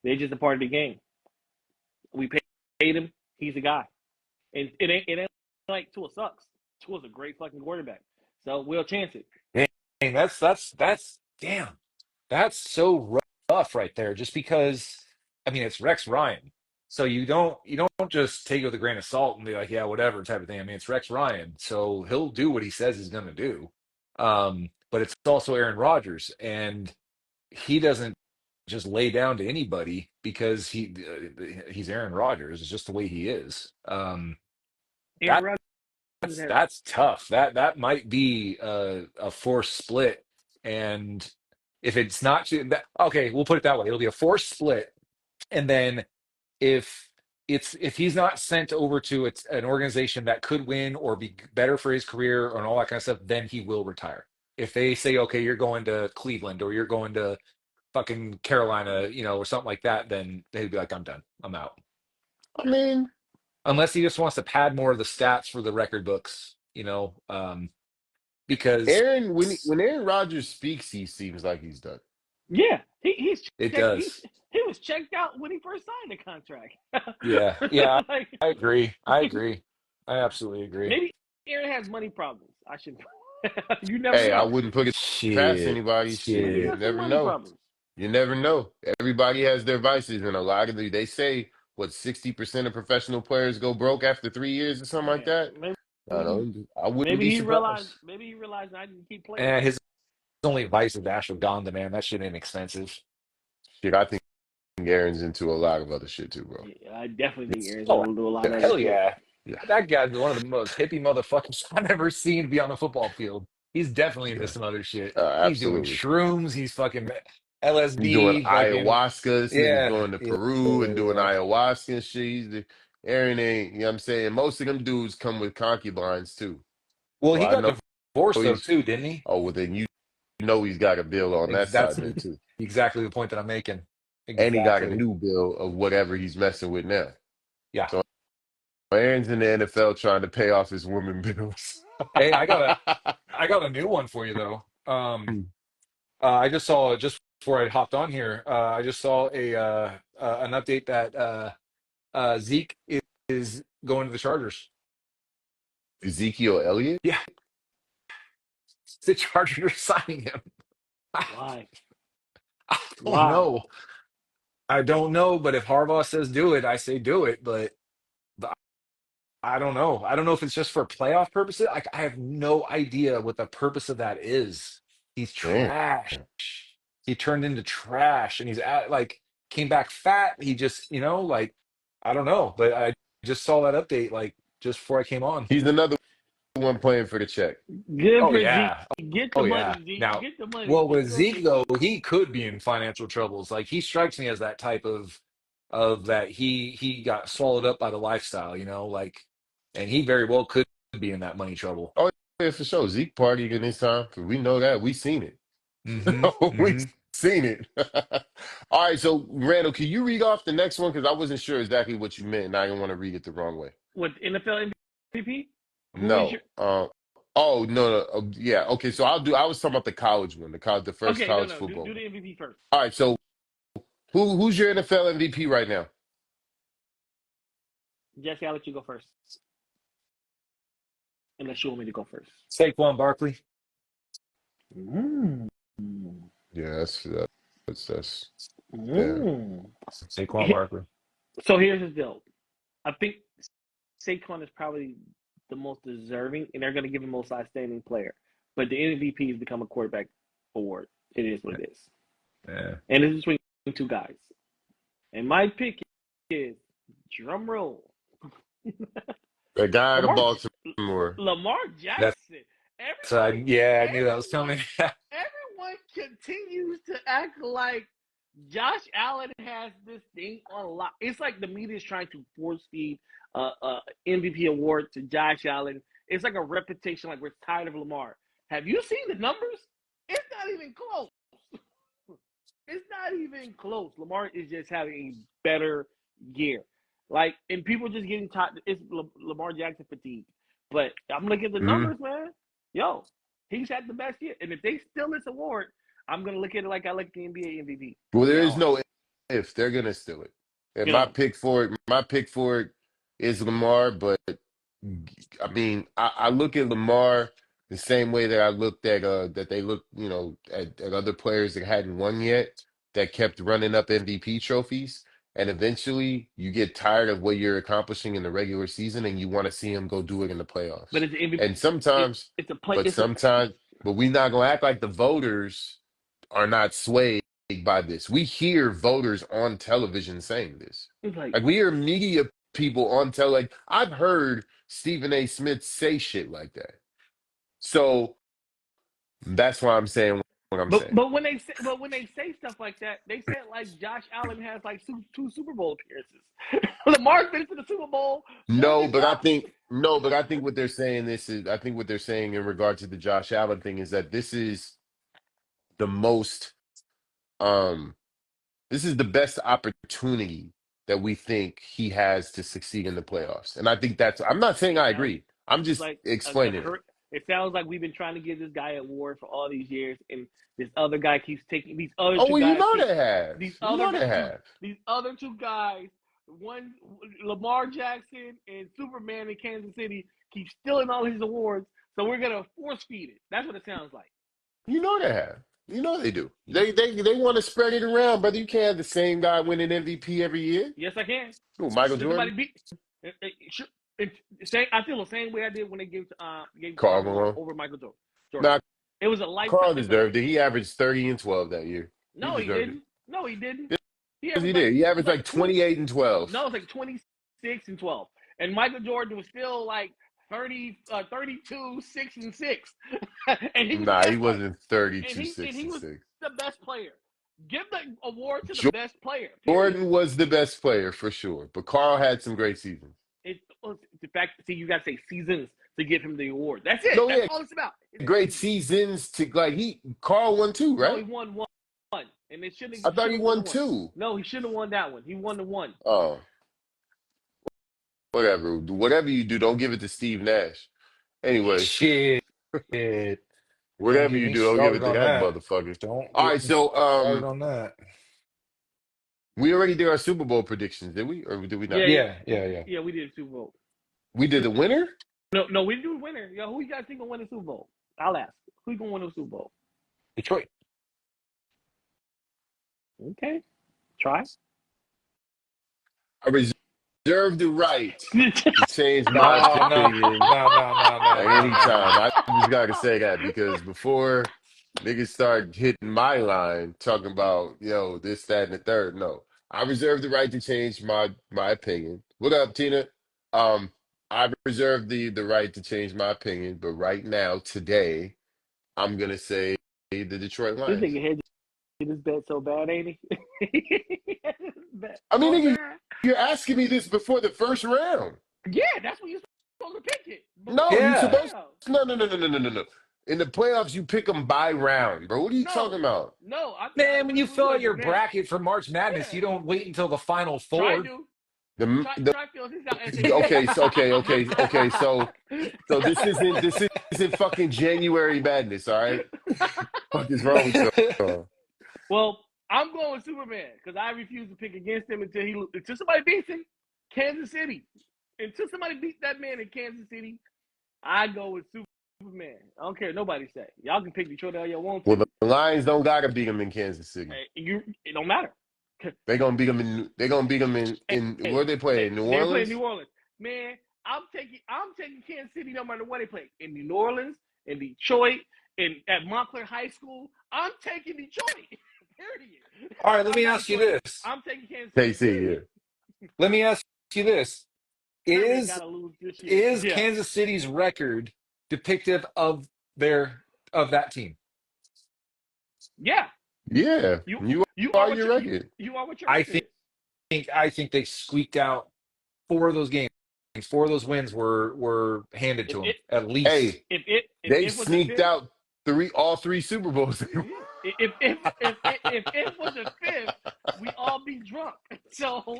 They're just a part of the game. We paid him. He's a guy, and it ain't like Tua sucks. Tua's a great fucking quarterback, so we'll chance it. Dang, that's damn. That's so rough right there. Just because, I mean, it's Rex Ryan, so you don't just take it with a grain of salt and be like, yeah, whatever type of thing. I mean, it's Rex Ryan, so he'll do what he says he's going to do. But it's also Aaron Rodgers, and he doesn't just lay down to anybody because he's Aaron Rodgers. It's just the way he is. Aaron That Rodgers that's has that's tough. That might be a forced split, and if it's not okay, we'll put it that way. It'll be a forced split, and then if if he's not sent over to an organization that could win or be better for his career and all that kind of stuff, then he will retire. If they say, okay, you're going to Cleveland or you're going to fucking Carolina, or something like that, then they'd be like, I'm done. I'm out. I mean, Unless he just wants to pad more of the stats for the record books, because Aaron when Aaron Rodgers speaks, he seems like he's done. yeah. He's it checked. does. He was checked out when he first signed the contract. Yeah, yeah, Like I agree. I agree. I absolutely agree. maybe Aaron has money problems. I should. You never Hey, I know. wouldn't put it past Shit, anybody. Shit, Maybe he you shit. has some never money know. problems. You never know. Everybody has their vices, and a lot of they say what 60% of professional players go broke after 3 years or something like Yeah, that. I maybe don't. I wouldn't maybe be he realized. surprised. Maybe he realized I didn't keep playing. And his only vice is ashwagandha, man. That shit ain't expensive. Shit, I think Aaron's into a lot of other shit too, bro. Yeah, I definitely think Aaron's Oh, gonna do a lot of Yeah, other hell shit. yeah. yeah, That guy's one of the most hippie motherfuckers I've ever seen be on the football field. He's definitely into yeah. some other shit. He's doing Absolutely. shrooms. He's fucking He's doing LSD. Fucking ayahuasca. This nigga's yeah, going to yeah, Peru and doing yeah. ayahuasca and shit. Aaron ain't, you know what I'm saying? Most of them dudes come with concubines too. Well, So he I got know divorced though he's, too, didn't he? oh, well, then you know he's got a bill on that That's side then too. exactly the point that I'm making. And he got a Exactly. new bill of whatever he's messing with now. Yeah. So Aaron's in the NFL trying to pay off his woman bills. Hey, I got a new one for you though. I just saw just before I hopped on here. I just saw an update that Zeke is going to the Chargers. Ezekiel Elliott? Yeah, the Chargers are signing him. I, Why? I don't Why? know. I don't know, but if Harbaugh says do it, I say do it. But I don't know. I don't know if it's just for playoff purposes. Like I have no idea what the purpose of that is. He's Damn. trash. He turned into trash, and like came back fat. He just like I don't know. But I just saw that update like just before I came on. He's another one playing for the check. Good Oh for Zeke. yeah. Get the Oh yeah. money, Zeke. Now, Get the money. well, with Just go Zeke get. though, he could be in financial troubles. Like he strikes me as that type of that he got swallowed up by the lifestyle, like, and he very well could be in that money trouble. Oh, yeah, for sure. Zeke partying in this time because we know that. We seen it. Hmm. We Hmm. seen it. All right, so Randall, can you read off the next one? Because I wasn't sure exactly what you meant, and I didn't want to read it the wrong way. What NFL MVP? Who is your? No. Oh no. Yeah. Okay. So I'll do. I was talking about the college one, the first Okay, no, college no, football do one. the MVP first. All right. So who's your NFL MVP right now? Jesse, I'll let you go first, unless you want me to go first. Saquon Barkley. Mm. Yeah, that's yeah. Mm. Saquon Barkley. So here's the deal. I think Saquon is probably the most deserving, and they're going to give him most outstanding player. But the MVP has become a quarterback award. It is what it is. Yeah. And it's between two guys. And my pick is, drum roll, The guy out of Lamar Baltimore. Lamar That's Jackson. yeah, I knew that was coming. Everyone continues to act like Josh Allen has this thing on lock. It's like the media is trying to force feed MVP award to Josh Allen. It's like a repetition, like we're tired of Lamar. Have you seen the numbers? It's not even close. It's not even close. Lamar is just having a better year. Like, and people just getting tired. It's Lamar Jackson fatigue. But I'm looking at the Hmm. numbers, man. Yo, he's had the best year. And if they steal this award, I'm gonna look at it like I like the NBA MVP Well, from there now is on. no if they're gonna steal it. And You know, my pick for it is Lamar, but I mean, I look at Lamar the same way that I looked at that they look, at other players that hadn't won yet that kept running up MVP trophies. And eventually you get tired of what you're accomplishing in the regular season and you want to see him go do it in the but playoffs. it's MVP. And sometimes, It's a play. but sometimes, but we not gonna act like the voters are not swayed by this. We hear voters on television saying this. It's like, Like we hear media people on tele. Like I've heard Stephen A. Smith say shit like that. So that's why I'm saying what I'm saying. but when they say stuff like that, they say it like Josh Allen has like two Super Bowl appearances. Lamar's been to the Super Bowl more No, than but I Josh. think no, but I think what they're saying this is I think what they're saying in regard to the Josh Allen thing is that the most um this is the best opportunity that we think he has to succeed in the playoffs. And I think I'm not saying I Sounds agree. I'm just like a explaining it. it sounds like we've been trying to give this guy an award for all these years, and this other guy keeps taking these other Oh two well, you guys know keep they have. these You other know guys they have. these other two guys, one Lamar Jackson and Superman in Kansas City, keep stealing all his awards. So we're gonna force feed it. That's what it sounds like. You know they have. You know they do. They want to spread it around, brother. You can't have the same guy winning MVP every year. Yes, I can. Who, Michael Does somebody Jordan? beat? I feel the same way I did when they gave Carl Karl Malone Malone. over Michael Jordan. Nah, It was a lifetime. Carl deserved it. He averaged 30 and 12 that year. He No, he deserved it. didn't. No, he didn't. He Yes, he averaged did. He it was averaged like like 28 and 12. no, it was like 26 and 12. And Michael Jordan was still like 32, 6 and 6. And he was the Nah, he best player. wasn't And 32, he 6 and was 6. the best player. Give the award to the best player. Period. Jordan was the best player for sure, but Carl had some great seasons. It's the fact. See, you got to say seasons to give him the award. That's it. No, That's yeah, all it's about. It's great seasons. seasons to like Carl won too, No, he right? won one, and it shouldn't. I He thought should he have won the won one. two. No, he shouldn't have won that one. He won the one. Oh, whatever. Whatever you do, don't give it to Steve Nash. Anyway, Shit. Don't whatever get you me do, don't give it started to on that that. motherfucker. Don't All get right, me so started on that. we already did our Super Bowl predictions, did we? Or did we not? Yeah. We did Super Bowl. We did the winner? No, we do the winner. Yo, who you guys think gonna win the Super Bowl? I'll ask. Who's gonna win the Super Bowl? Detroit. Okay, try. I reserve the right to change No, my no, no, opinion at any time. I just gotta say that because before niggas start hitting my line talking about, this, that, and the third. No. I reserve the right to change my opinion. What up, Tina? I reserve the right to change my opinion, but right now, today, I'm gonna say the Detroit This Lions. nigga had this bet so bad, ain't he? Bet I mean, so nigga, bad. you're asking me this before the first round. Yeah, that's when you're supposed to pick it. No, you Yeah. supposed no. In the playoffs, you pick them by round, bro. What are you talking about? No. Man, when you fill out your now. bracket for March Madness, Yeah. you don't wait until the final Try four. to. Try feels he's not okay, so SAT. this isn't fucking January Madness, all right? What is wrong with y'all? Well, I'm going with Superman because I refuse to pick against him until somebody beats him. Kansas City. Until somebody beats that man in Kansas City, I go with Superman. I don't care what nobody say. Y'all can pick Detroit all y'all want Well, to. the Lions don't gotta beat them in Kansas City. It don't matter. They're gonna beat them in where they play in New They're playing Orleans. New Orleans. Man, I'm taking Kansas City no matter what they play. In New Orleans, in Detroit, at Montclair High School. I'm taking Detroit. Period. All right, let I'm me not a ask you choice. this. I'm taking Kansas City. KC, Period. yeah. Let me ask you this. Sure, Is gotta lose this year. is Yeah, Kansas City's record depictive of that team? yeah. Yeah, You you you are are what your you record. you are what your I record think is. I think they squeaked out four of those games. Four of those wins were handed If to them it at least. Hey, if they it was the sneaked fifth, out all three Super Bowls. yeah. If it was the fifth, we all be drunk. So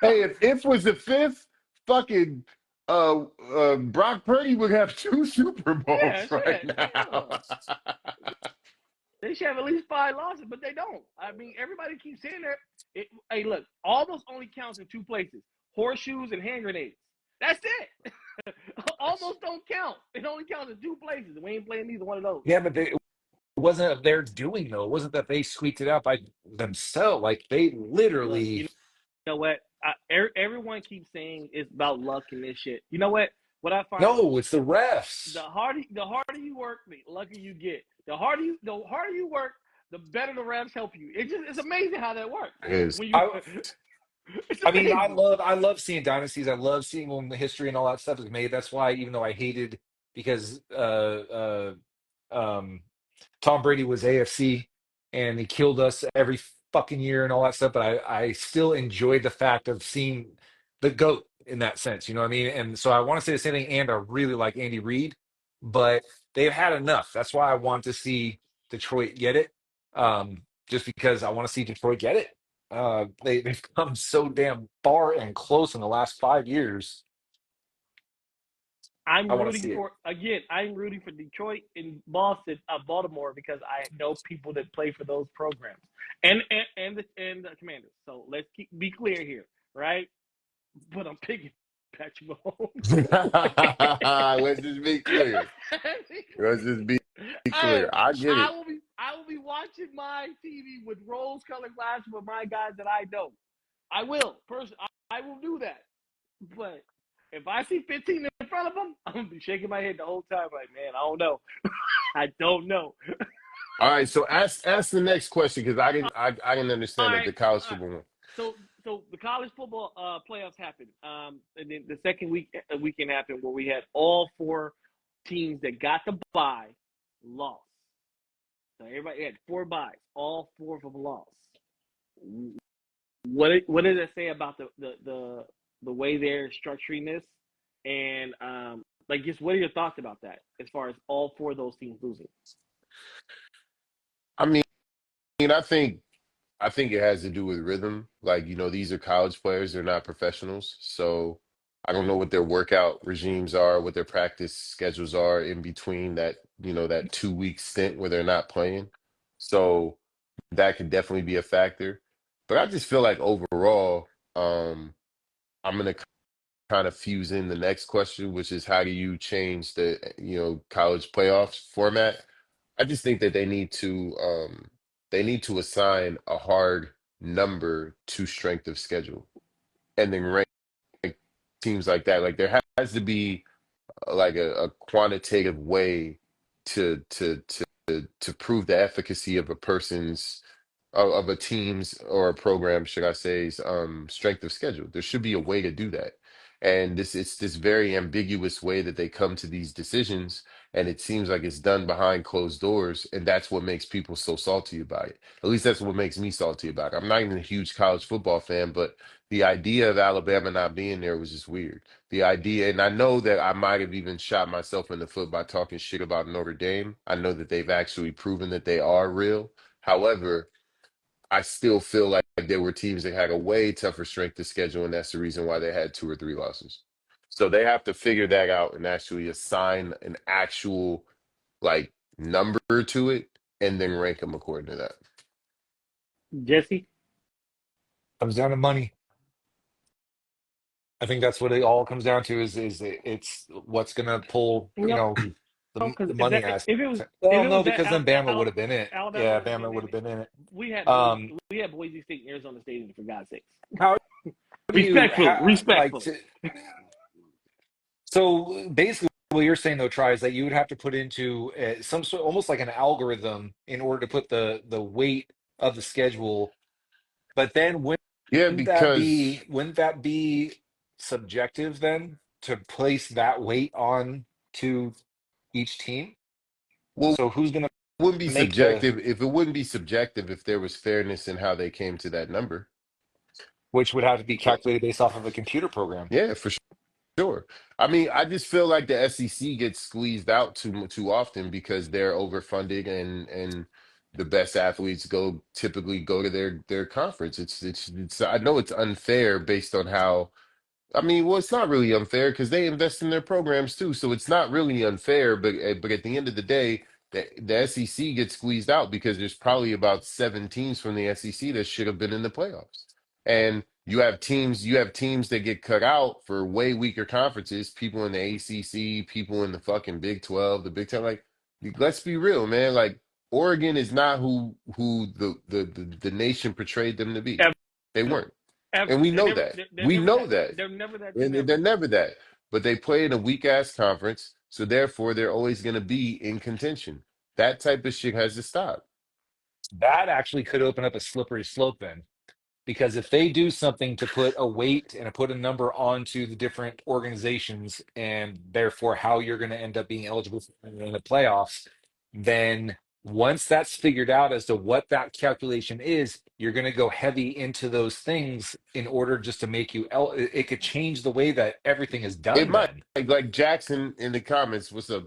Hey, if was the fifth, fucking Brock Purdy would have two Super Bowls yeah, right shit. Yeah. now. They should have at least 5 losses, but they don't. I mean, everybody keeps saying that. Hey, look, almost only counts in two places: horseshoes and hand grenades. That's it. Almost don't count. It only counts in two places. We ain't playing neither one of those. Yeah, but it wasn't their doing though. It wasn't that they squeaked it out by themselves. Like they Look, literally. you know what? Everyone keeps saying it's about luck and this shit. You know what? What I find No, it's the refs. the harder you work, the luckier you get. The harder you work, the better the refs help you. It's amazing how that works. Is When you I it's I mean, amazing. I love seeing dynasties. I love seeing when the history and all that stuff is made. That's why, even though I hated because um, Tom Brady was AFC and he killed us every fucking year and all that stuff, but I still enjoyed the fact of seeing the GOAT in that sense. You know what I mean? And so I want to say the same thing. And I really like Andy Reid, but they've had enough. That's why I want to see Detroit get it. Just because I want to see Detroit get it. They've come so damn far and close in the last 5 years. I'm I want to rooting see it. for again. I'm rooting for Detroit and Baltimore because I know people that play for those programs and the Commanders. So be clear here, right? But I'm picking Patrick Mahomes. let's just be clear. Let's just be clear. Hey, I get it. I will be watching my TV with rose-colored glasses with my guys that I know. I will. Personally, I will do that. But if I see 15 in front of them, I'm gonna be shaking my head the whole time. Like, man, I don't know. I don't know. All right, so ask the next question because I didn't All understand that right, the college all right. football one. So the college football playoffs happened. And then the second weekend happened where we had all four teams that got the bye lost. So everybody had four byes. All four of them lost. What does it say about the way they're structuring this? And like, just what are your thoughts about that as far as all four of those teams losing? I mean, I think it has to do with rhythm. Like, these are college players, they're not professionals. So I don't know what their workout regimes are, what their practice schedules are in between that 2 week stint where they're not playing. So that could definitely be a factor. But I just feel like overall, I'm gonna kind of fuse in the next question, which is how do you change the college playoffs format? I just think that they need to assign a hard number to strength of schedule and then rank teams like that. Like there has to be like a quantitative way to prove the efficacy of a person's of a team's or a program, should I say's strength of schedule. There should be a way to do that. And it's this very ambiguous way that they come to these decisions, and it seems like it's done behind closed doors, and that's what makes people so salty about it. At least that's what makes me salty about it. I'm not even a huge college football fan, but the idea of Alabama not being there was just weird. The idea, and I know that I might have even shot myself in the foot by talking shit about Notre Dame. I know that they've actually proven that they are real. However, I still feel like there were teams that had a way tougher strength of schedule, and that's the reason why they had 2 or 3 losses. So they have to figure that out and actually assign an actual like number to it, and then rank them according to that. Jesse. Comes down to money. I think that's what it all comes down to is it's what's gonna pull, No, the because money aspect. if Well, it no, was that because then Bama would have been it. Alabama Yeah, would have Bama been would in have it. been in it. We had Um, Boise State and Arizona State in it, for God's sakes. how do you like Respectfully. to? So basically, what you're saying though, Try, is that you would have to put into some sort, almost like an algorithm, in order to put the weight of the schedule. But then Yeah, because wouldn't that be subjective then to place that weight on to each team? well, So who's going to it wouldn't be make the, subjective if it wouldn't be subjective if there was fairness in how they came to that number. which would have to be Eh, calculated based off of a computer program? Yeah, for sure. I mean, I just feel like the SEC gets squeezed out too often because they're overfunded, and the best athletes typically go to their conference. It's I know it's unfair based on how. I mean, well, it's not really unfair because they invest in their programs too, so it's not really unfair. But at the end of the day, the SEC gets squeezed out because there's probably about 7 teams from the SEC that should have been in the playoffs, and you have teams that get cut out for way weaker conferences. People in the ACC, people in the fucking Big 12, the Big Ten. Like, let's be real, man. Like, Oregon is not who the nation portrayed them to be. They Ever. weren't. And we know that. We know that. They're never that team And ever. they're never that. But they play in a weak ass conference, so therefore they're always going to be in contention. That type of shit has to stop. That actually could open up a slippery slope then. Because if they do something to put a weight and put a number onto the different organizations, and therefore how you're going to end up being eligible in the playoffs, then once that's figured out as to what that calculation is, you're going to go heavy into those things in order just to make you it could change the way that everything is It done might, then. like Jackson in the comments. What's up,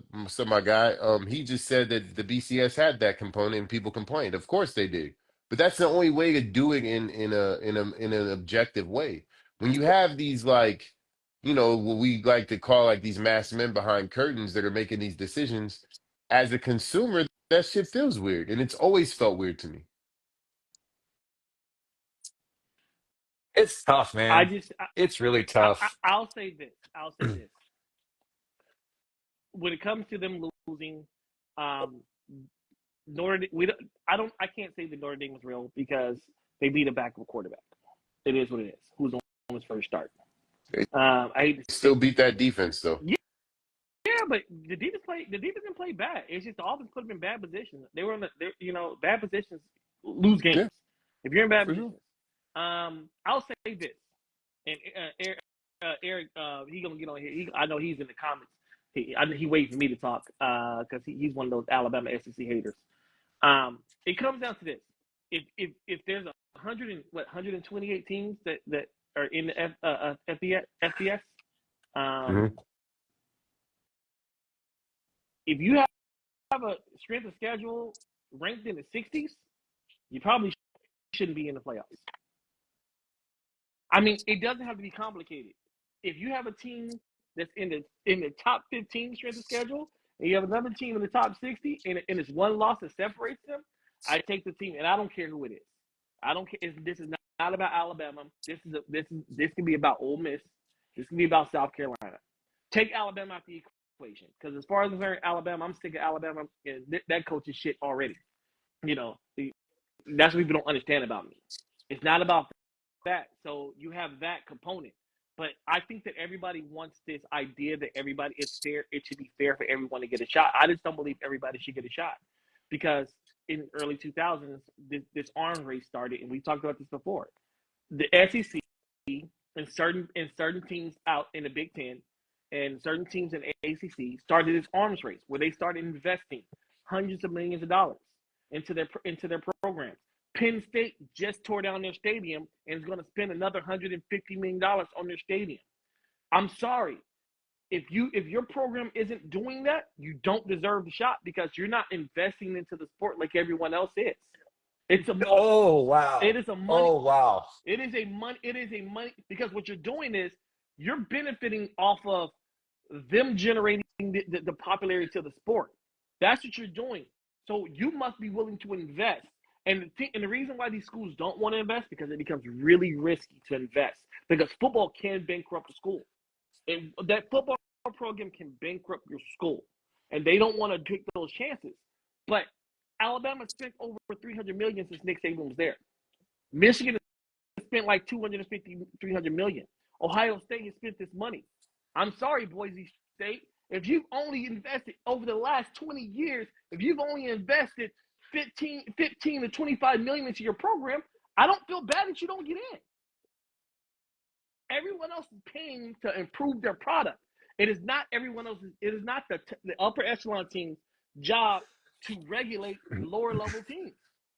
my guy? He just said that the BCS had that component and people complained. Of course they did, but that's the only way to do it in an objective way. When you have these like, what we like to call like these masked men behind curtains that are making these decisions, as a consumer, that shit feels weird, and it's always felt weird to me. It's tough, I man. just It's really tough. I'll say this. I'll say this. When it comes to them losing, Notre I can't say that Notre Dame was real because they beat a backup quarterback. It is what it is. Who's on his first start? They I hate to say, still beat that defense though. yeah, but the defense didn't play bad. It's just the offense put them in bad positions. They were in bad positions lose games. Yeah, If you're in bad for sure. positions, I'll say this, and Eric, he gonna get on here. I know he's in the comments. He waiting for me to talk because he's one of those Alabama SEC haters. It comes down to this: if there's 128 teams that are in the FBS, Hmm. if you have a strength of schedule ranked in the 60s, you probably shouldn't be in the playoffs. I mean, it doesn't have to be complicated. If you have a team that's in the top 15 strength of schedule, and you have another team in the top 60, and it's one loss that separates them, I take the team, and I don't care who it is. I don't care. This is not about Alabama. This can be about Ole Miss. This can be about South Carolina. Take Alabama out the equation, because as far as I'm concerned, Alabama, I'm sick of Alabama. That coach is shit already. You know, that's what people don't understand about me. It's not about that. So you have that component. But I think that everybody wants this idea that it's fair. It should be fair for everyone to get a shot. I just don't believe everybody should get a shot because in early 2000s, this arms race started, and we talked about this before. The SEC and certain teams out in the Big Ten and certain teams in ACC started this arms race where they started investing hundreds of millions of dollars into their programs. Penn State just tore down their stadium and is going to spend another $150 million on their stadium. I'm sorry. If your program isn't doing that, you don't deserve the shot because you're not investing into the sport like everyone else is. It's a Oh wow. it is a money Oh wow. it is a money because what you're doing is you're benefiting off of them generating the popularity to the sport. That's what you're doing. So you must be willing to invest. And the reason why these schools don't want to invest because it becomes really risky to invest because football can bankrupt a school. And that football program can bankrupt your school, and they don't want to take those chances. But Alabama spent over 300 million since Nick Saban was there. Michigan has spent like 250, 300 million. Ohio State has spent this money. I'm sorry, Boise State. If you've only invested over the last 20 years, if you've only invested 15 to 25 million into your program, I don't feel bad that you don't get in. Everyone else is paying to improve their product. It is not everyone else's. It is not the upper echelon team's job to regulate lower level teams.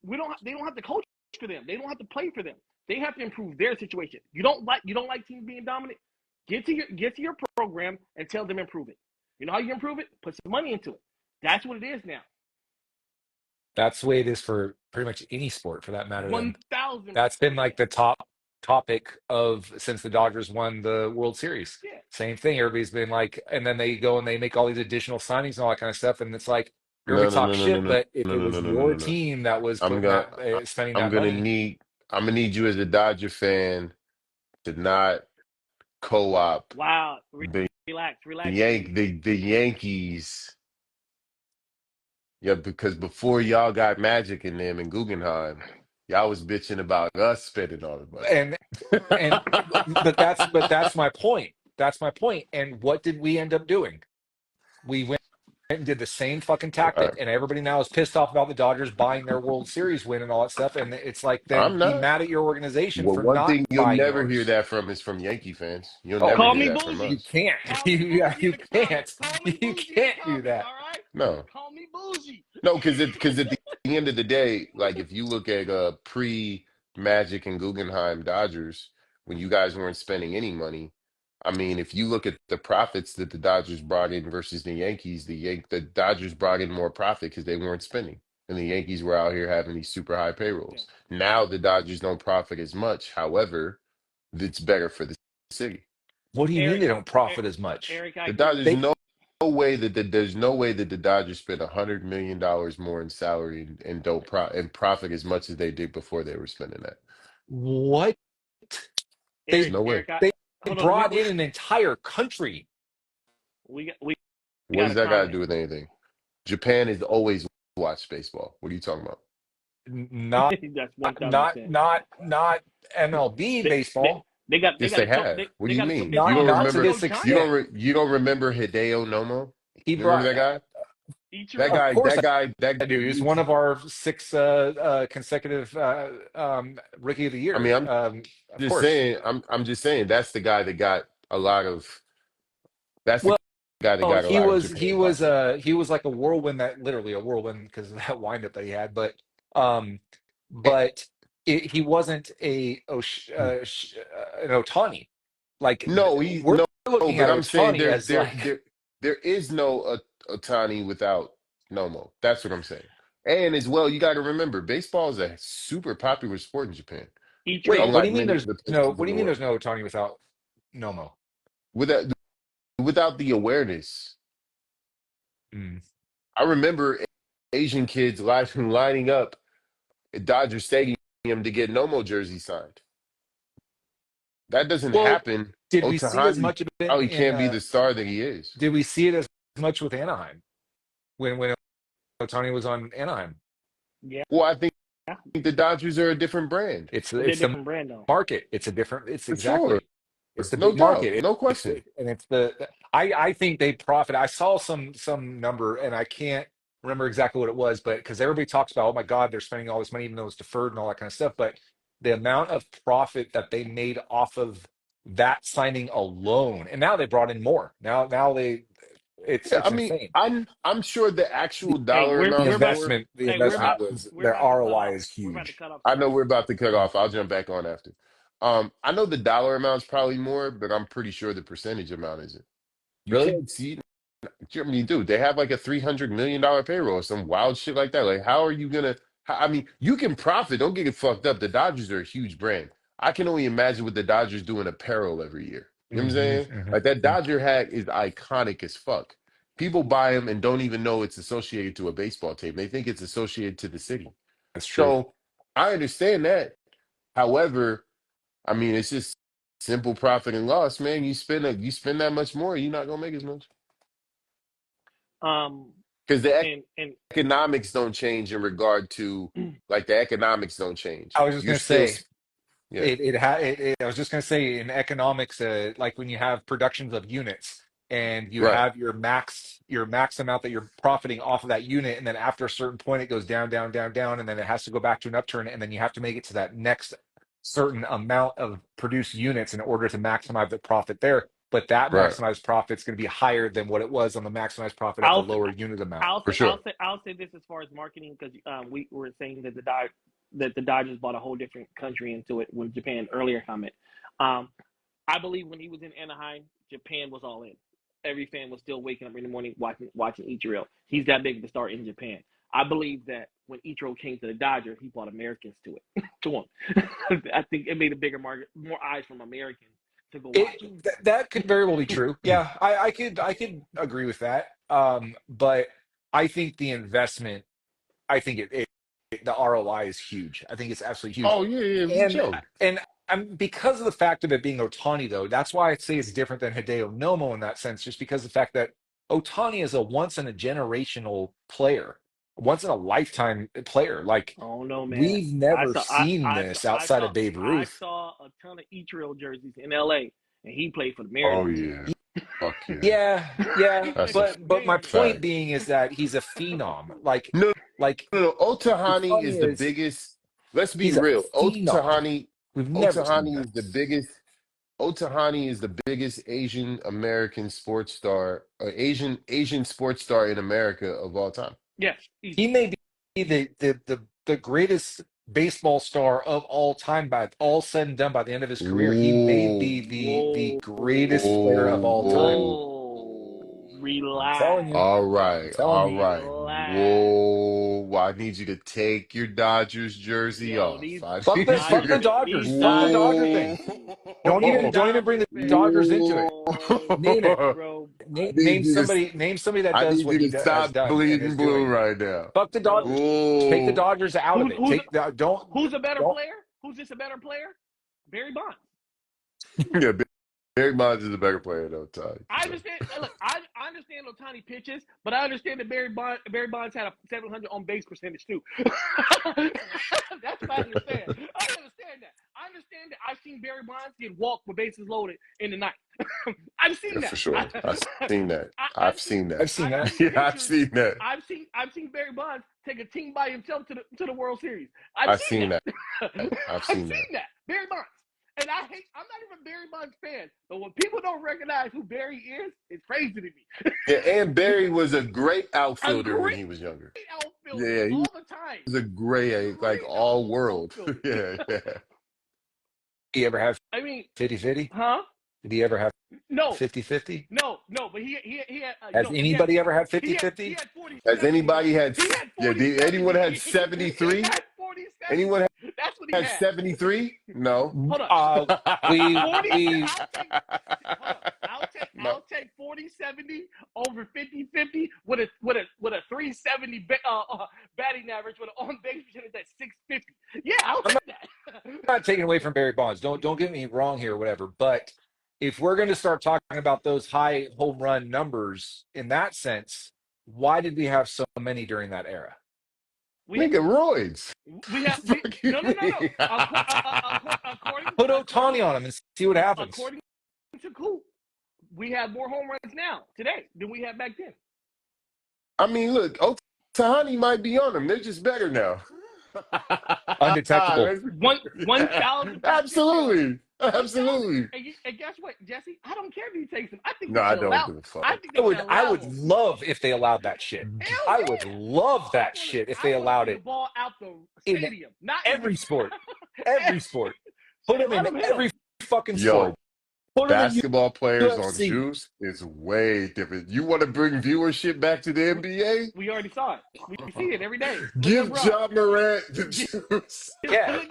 They don't have to coach for them. They don't have to play for them. They have to improve their situation. You don't like teams being dominant. Get to your program and tell them improve it. You know how you improve it? Put some money into it. That's what it is now. That's the way it is for pretty much any sport for that matter then. 1,000%. That's been like the top topic of since the Dodgers won the World Series. Yeah. Same thing. Everybody's been like, and then they go and they make all these additional signings and all that kind of stuff. And it's like, No, everybody no, talks no, no, no, shit, no, but if no, it no, was no, no, no, your no. team that was I'm putting gonna that, spending I'm that gonna money, need I'm gonna need you as a Dodger fan to not co-op Wow. the Relax, please. The Yankees. Yeah, because before y'all got Magic in them and Guggenheim, y'all was bitching about us spending all the money. and but that's my point. That's my point. And what did we end up doing? We went and did the same fucking Uh, tactic, and everybody now is pissed off about the Dodgers buying their World Series win and all that stuff. And it's like, then I'm be not. mad at your organization Well, for one not thing you'll buying never hear yours. that from is from Yankee fans. You'll Oh, never Call hear me that from you bougie. us. can't. Call me Yeah, bougie in you the comments. can't. Call me You bougie in the can't do comments, that. all right? No. Call me bougie. No, because at the end of the day, like if you look at pre-Magic and Guggenheim Dodgers, when you guys weren't spending any money, I mean, if you look at the profits that the Dodgers brought in versus the Yankees, the Dodgers brought in more profit because they weren't spending, and the Yankees were out here having these super high Yeah. payrolls. Now the Dodgers don't profit as much. However, it's better for the city. What do you mean Eric, they don't profit as much? Eric, I The agree with Dodgers They you. no way that there's no way that the Dodgers spent $100 million more in salary and don't profit as much as they did before they were spending that. what There's they Eric, no way. Eric, I they hold on. brought in an entire country. We What got does a that got to comment. do with anything? Japan has always watched baseball. What are you talking about? Not That's 1,000%. not MLB They, they, baseball. they Yes, got they a to, have. What do they you got a mean? You Not don't Tokyo not to remember? Tokyo this Giant. extent. You don't remember Hideo Nomo? He You remember brought, that guy? of course, That I do. He's one he's. of our six consecutive rookie of the I mean, year. I'm Of just course. saying. I'm just saying that's the guy that got a lot of. That's the Well, guy that got a he lot of was Japan profit. he was like a whirlwind, that literally a whirlwind because of that windup that he had. Um, but he wasn't an Otani. Like No, he we're no, no, looking but at I'm saying Otani as like, there is no Otani without Nomo. That's what I'm saying. And as well, you got to remember, baseball is a super popular sport in Japan, wait, Ichiro, what do unlike you mean many there's other no? places What in do the you mean world. there's no Otani without Nomo? Without without the awareness, Mm. I remember Asian kids lining up at Dodger Stadium to get Nomo jersey signed. That doesn't Well, happen. did we see as Otani, much of it oh, he in? can't be the star that he is. Did we see it as much with Anaheim when Otani was on Anaheim? yeah, Well, I think the Dodgers are a different brand. they're It's the different brand though. market. It's a different. It's For sure. exactly. It's the No big doubt. market. No It's question. the, and it's the. I think they profit. I saw some number, and I can't remember exactly what it was, but because everybody talks about, oh my God, they're spending all this money, even though it's deferred and all that kind of stuff. But the amount of profit that they made off of that signing alone, and now they brought in more. Now Yeah, I it's mean, insane. I'm sure the actual Hey, dollar amount for it. The hey, we're investment about was we're their about to cut ROI off. is We're about to huge. cut off I know soon. we're about to cut off. I'll jump back on after. I know the dollar amount's probably more, but I'm pretty sure the percentage amount isn't. You Really? can't see. I mean, dude, they have like a $300 million payroll or some wild shit like that. Like, how are you gonna? I mean, you can profit. Don't get it fucked up. The Dodgers are a huge brand. I can only imagine what the Dodgers do in apparel every year. You know what I'm Hmm. saying? Like that Dodger hat is iconic as fuck. People buy them and don't even know it's associated to a baseball team. They think it's associated to the city. That's true. So I understand that. However, I mean, it's just simple profit and loss, man. You spend that much more, you're not gonna make as much Um, because the and economics don't change in regard to like the economics don't change. I was just You're gonna still, say yeah, I was just gonna say in economics, like when you have productions of units and you right, have your max amount that you're profiting off of that unit, and then after a certain point it goes down, down, down, down, and then it has to go back to an upturn, and then you have to make it to that next certain amount of produced units in order to maximize the profit there. But that right, maximized profit is going to be higher than what it was on the maximized profit at the I'll lower unit amount. I'll for say sure. I'll say this as far as marketing because we were saying that the Dodgers bought a whole different country into it with Japan earlier comment. Um, I believe when he was in Anaheim, Japan was all in. Every fan was still waking up in the morning watching Ichiro. He's that big of a star in Japan. I believe that when Ichiro came to the Dodgers, he brought Americans to it. to him. I think it made a bigger market, more eyes from Americans to go watch him. That could very well be true. Yeah, I could agree with that. But I think the investment, I think the ROI is huge. I think it's absolutely huge. Oh yeah, yeah, it was a And joke. because of the fact of it being Otani, though, that's why I'd say it's different than Hideo Nomo in that sense, just because of the fact that Otani is a once in a generational player, once in a lifetime player. Like Oh no, man! we've never seen this outside of Babe I Ruth. saw a ton of Ichiro jerseys in L.A. and he played for the Oh Mariners. yeah, fuck yeah. Yeah, yeah, He That's played a for the but my Mariners. point fact. being is that he's a phenom. No, Like no, no. Otahani is Otani the is biggest. Let's be he's a real. phenom. We've never seen Otahani is the this. biggest. Otahani is the biggest Asian American sports star, Asian sports star in America of all time. Yes, He easily. may be the greatest baseball star of all time by all said and done by the end of his career. He may Whoa, be the Whoa, greatest player of all time. whoa, I'm relax, telling you. all I'm right, telling all you. right. relax. Whoa, I need you to take your Dodgers jersey Yo, off. these I Fuck need you fuck the to. Dodgers. these Fuck the Dodgers Dodger fans, thing. these Don't even bring Dodgers the fans, Dodgers into it. Name it. Whoa. bro. I need you to. Name somebody that I does need what you he to has stop done and bleeding is blue doing. right now. Fuck the Bro, Dodgers. Take the Oh, Dodgers out of who's it. who's Take the who's a better don't player? Who's just a better player? Barry Bonds. yeah. Barry Bonds is a better player though, Ty, for I sure. understand. Look, I understand Otani pitches, but I understand that Barry Bonds had a 700 on base percentage too. That's what I understand. I understand that. I understand that. I've seen Barry Bonds get walked with bases loaded in the ninth. I've seen Yeah, that. for sure. I've seen that. I've I've seen seen that. I've seen I've that. seen Yeah, I've pitchers. seen that. I've seen Barry Bonds take a team by himself to the World Series. I've I've seen seen that. that. I've I've seen that. seen that. Barry Bonds. And I'm not even a Barry Bonds fan, but when people don't recognize who Barry is, it's crazy to me. Yeah, and Barry was a great A outfielder when great he was younger. outfielder Yeah, he all the time. was a great, like Great all world. outfielder. Yeah, yeah. Did he ever have I mean, 50-50? huh? Did he ever have No, 50-50? no. But he had Has anybody ever had he 50-50? had Has 40-70. anybody had? He had Yeah, 40-70. anyone had He 73? had 40-70. Anyone That's what he had had. 73? No. Hold on. Uh, we 40. we I'll take. Hold on. No. I'll take 40-70 over 50-50 with a 370 batting average with an on base percentage at 650. Yeah, I'll I'm take that. not taking away from Barry Bonds. Don't get me wrong here, whatever. But if we're going to start talking about those high home run numbers in that sense, why did we have so many during that era? we Nigga, roids. we have we Fuck you no. mean? Put Otani on him and see what happens. According to Coop, we have more home runs now today than we had back then. I mean, look, Otani might be on them. They're just better now. Undetectable. 1,000% Absolutely. Absolutely. And guess what, Jesse? I don't care if he takes them. I think No, they I should don't allow. give a fuck. I think they should I allow would them. love if they allowed that shit. Hell I yeah! would love that shit if they I want to allowed see the it ball out the in stadium, not in every the, sport. Every sport. Put them let in them hit every them. fucking Yo, sport. Put him in Basketball players on UFC. juice is way different. You want to bring viewership back to the NBA? We already saw it. We see it every day. Look at Give LeBron. John Morant the Get- juice. Yeah,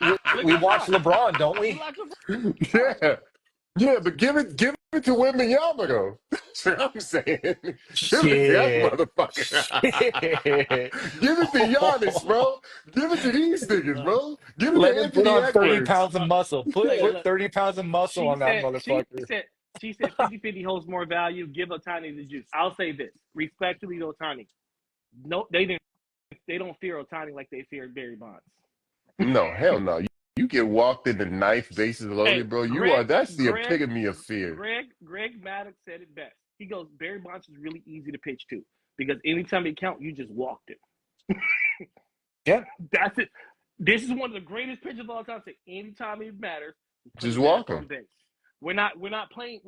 look at we watch LeBron, don't we we? like LeBron. Yeah. Yeah, but give it to Wembanyama though. That's what I'm saying. Give it to that Shit. motherfucker. Shit. Give it to Giannis, bro. Give it to these niggas, Look, bro. Give it Let to him put Anthony on 30 Edwards. pounds of muscle. Put look, put look. 30 pounds of muscle on that motherfucker. She said 50-50 holds more value. Give Otani the juice. I'll say this respectfully to Otani. No, they don't fear Otani like they fear Barry Bonds. No, hell no. You get walked in the ninth, bases loaded, Hey, bro. Greg, That's the Greg, epitome of fear. Greg Maddox said it best. He goes, Barry Bonds is really easy to pitch to because anytime he count, you just walked him. Yeah. That's it. This is one of the greatest pitchers of all time. Say anytime it matters, Just walk on him. base. We're not playing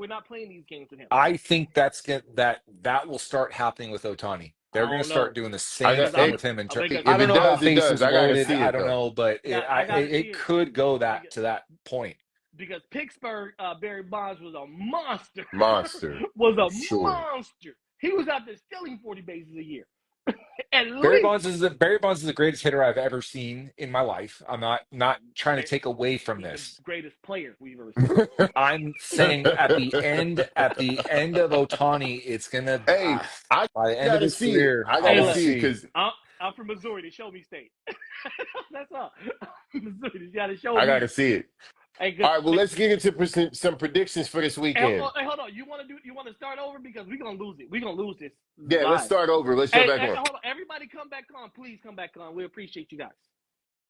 these games with him. I think that will start happening with Otani. They're going to start doing the same thing with him. If I don't it know about does, it does. bases I gotta loaded. see I it don't though. know, but it could go to that point. Because Pittsburgh, Barry Bonds was a monster. Monster. was a Sure. monster. He was out there stealing 40 bases a year. Barry Bonds is the greatest hitter I've ever seen in my life. I'm not trying to take away from this. The greatest player we've ever seen. I'm saying at the end of Otani, it's gonna. Hey, I by the end of gotta his see career, it. I gotta look, see it because I'm from Missouri, the Show Me State. That's all. Missouri, you gotta show me. I gotta see it. Hey, All right, well, let's get into some predictions for this weekend. Hey, hold on. You want to start over because we're gonna lose it. We're gonna lose this. Yeah, let's start over. Let's go back on. Hold on. Everybody, come back on. Please come back on. We appreciate you guys.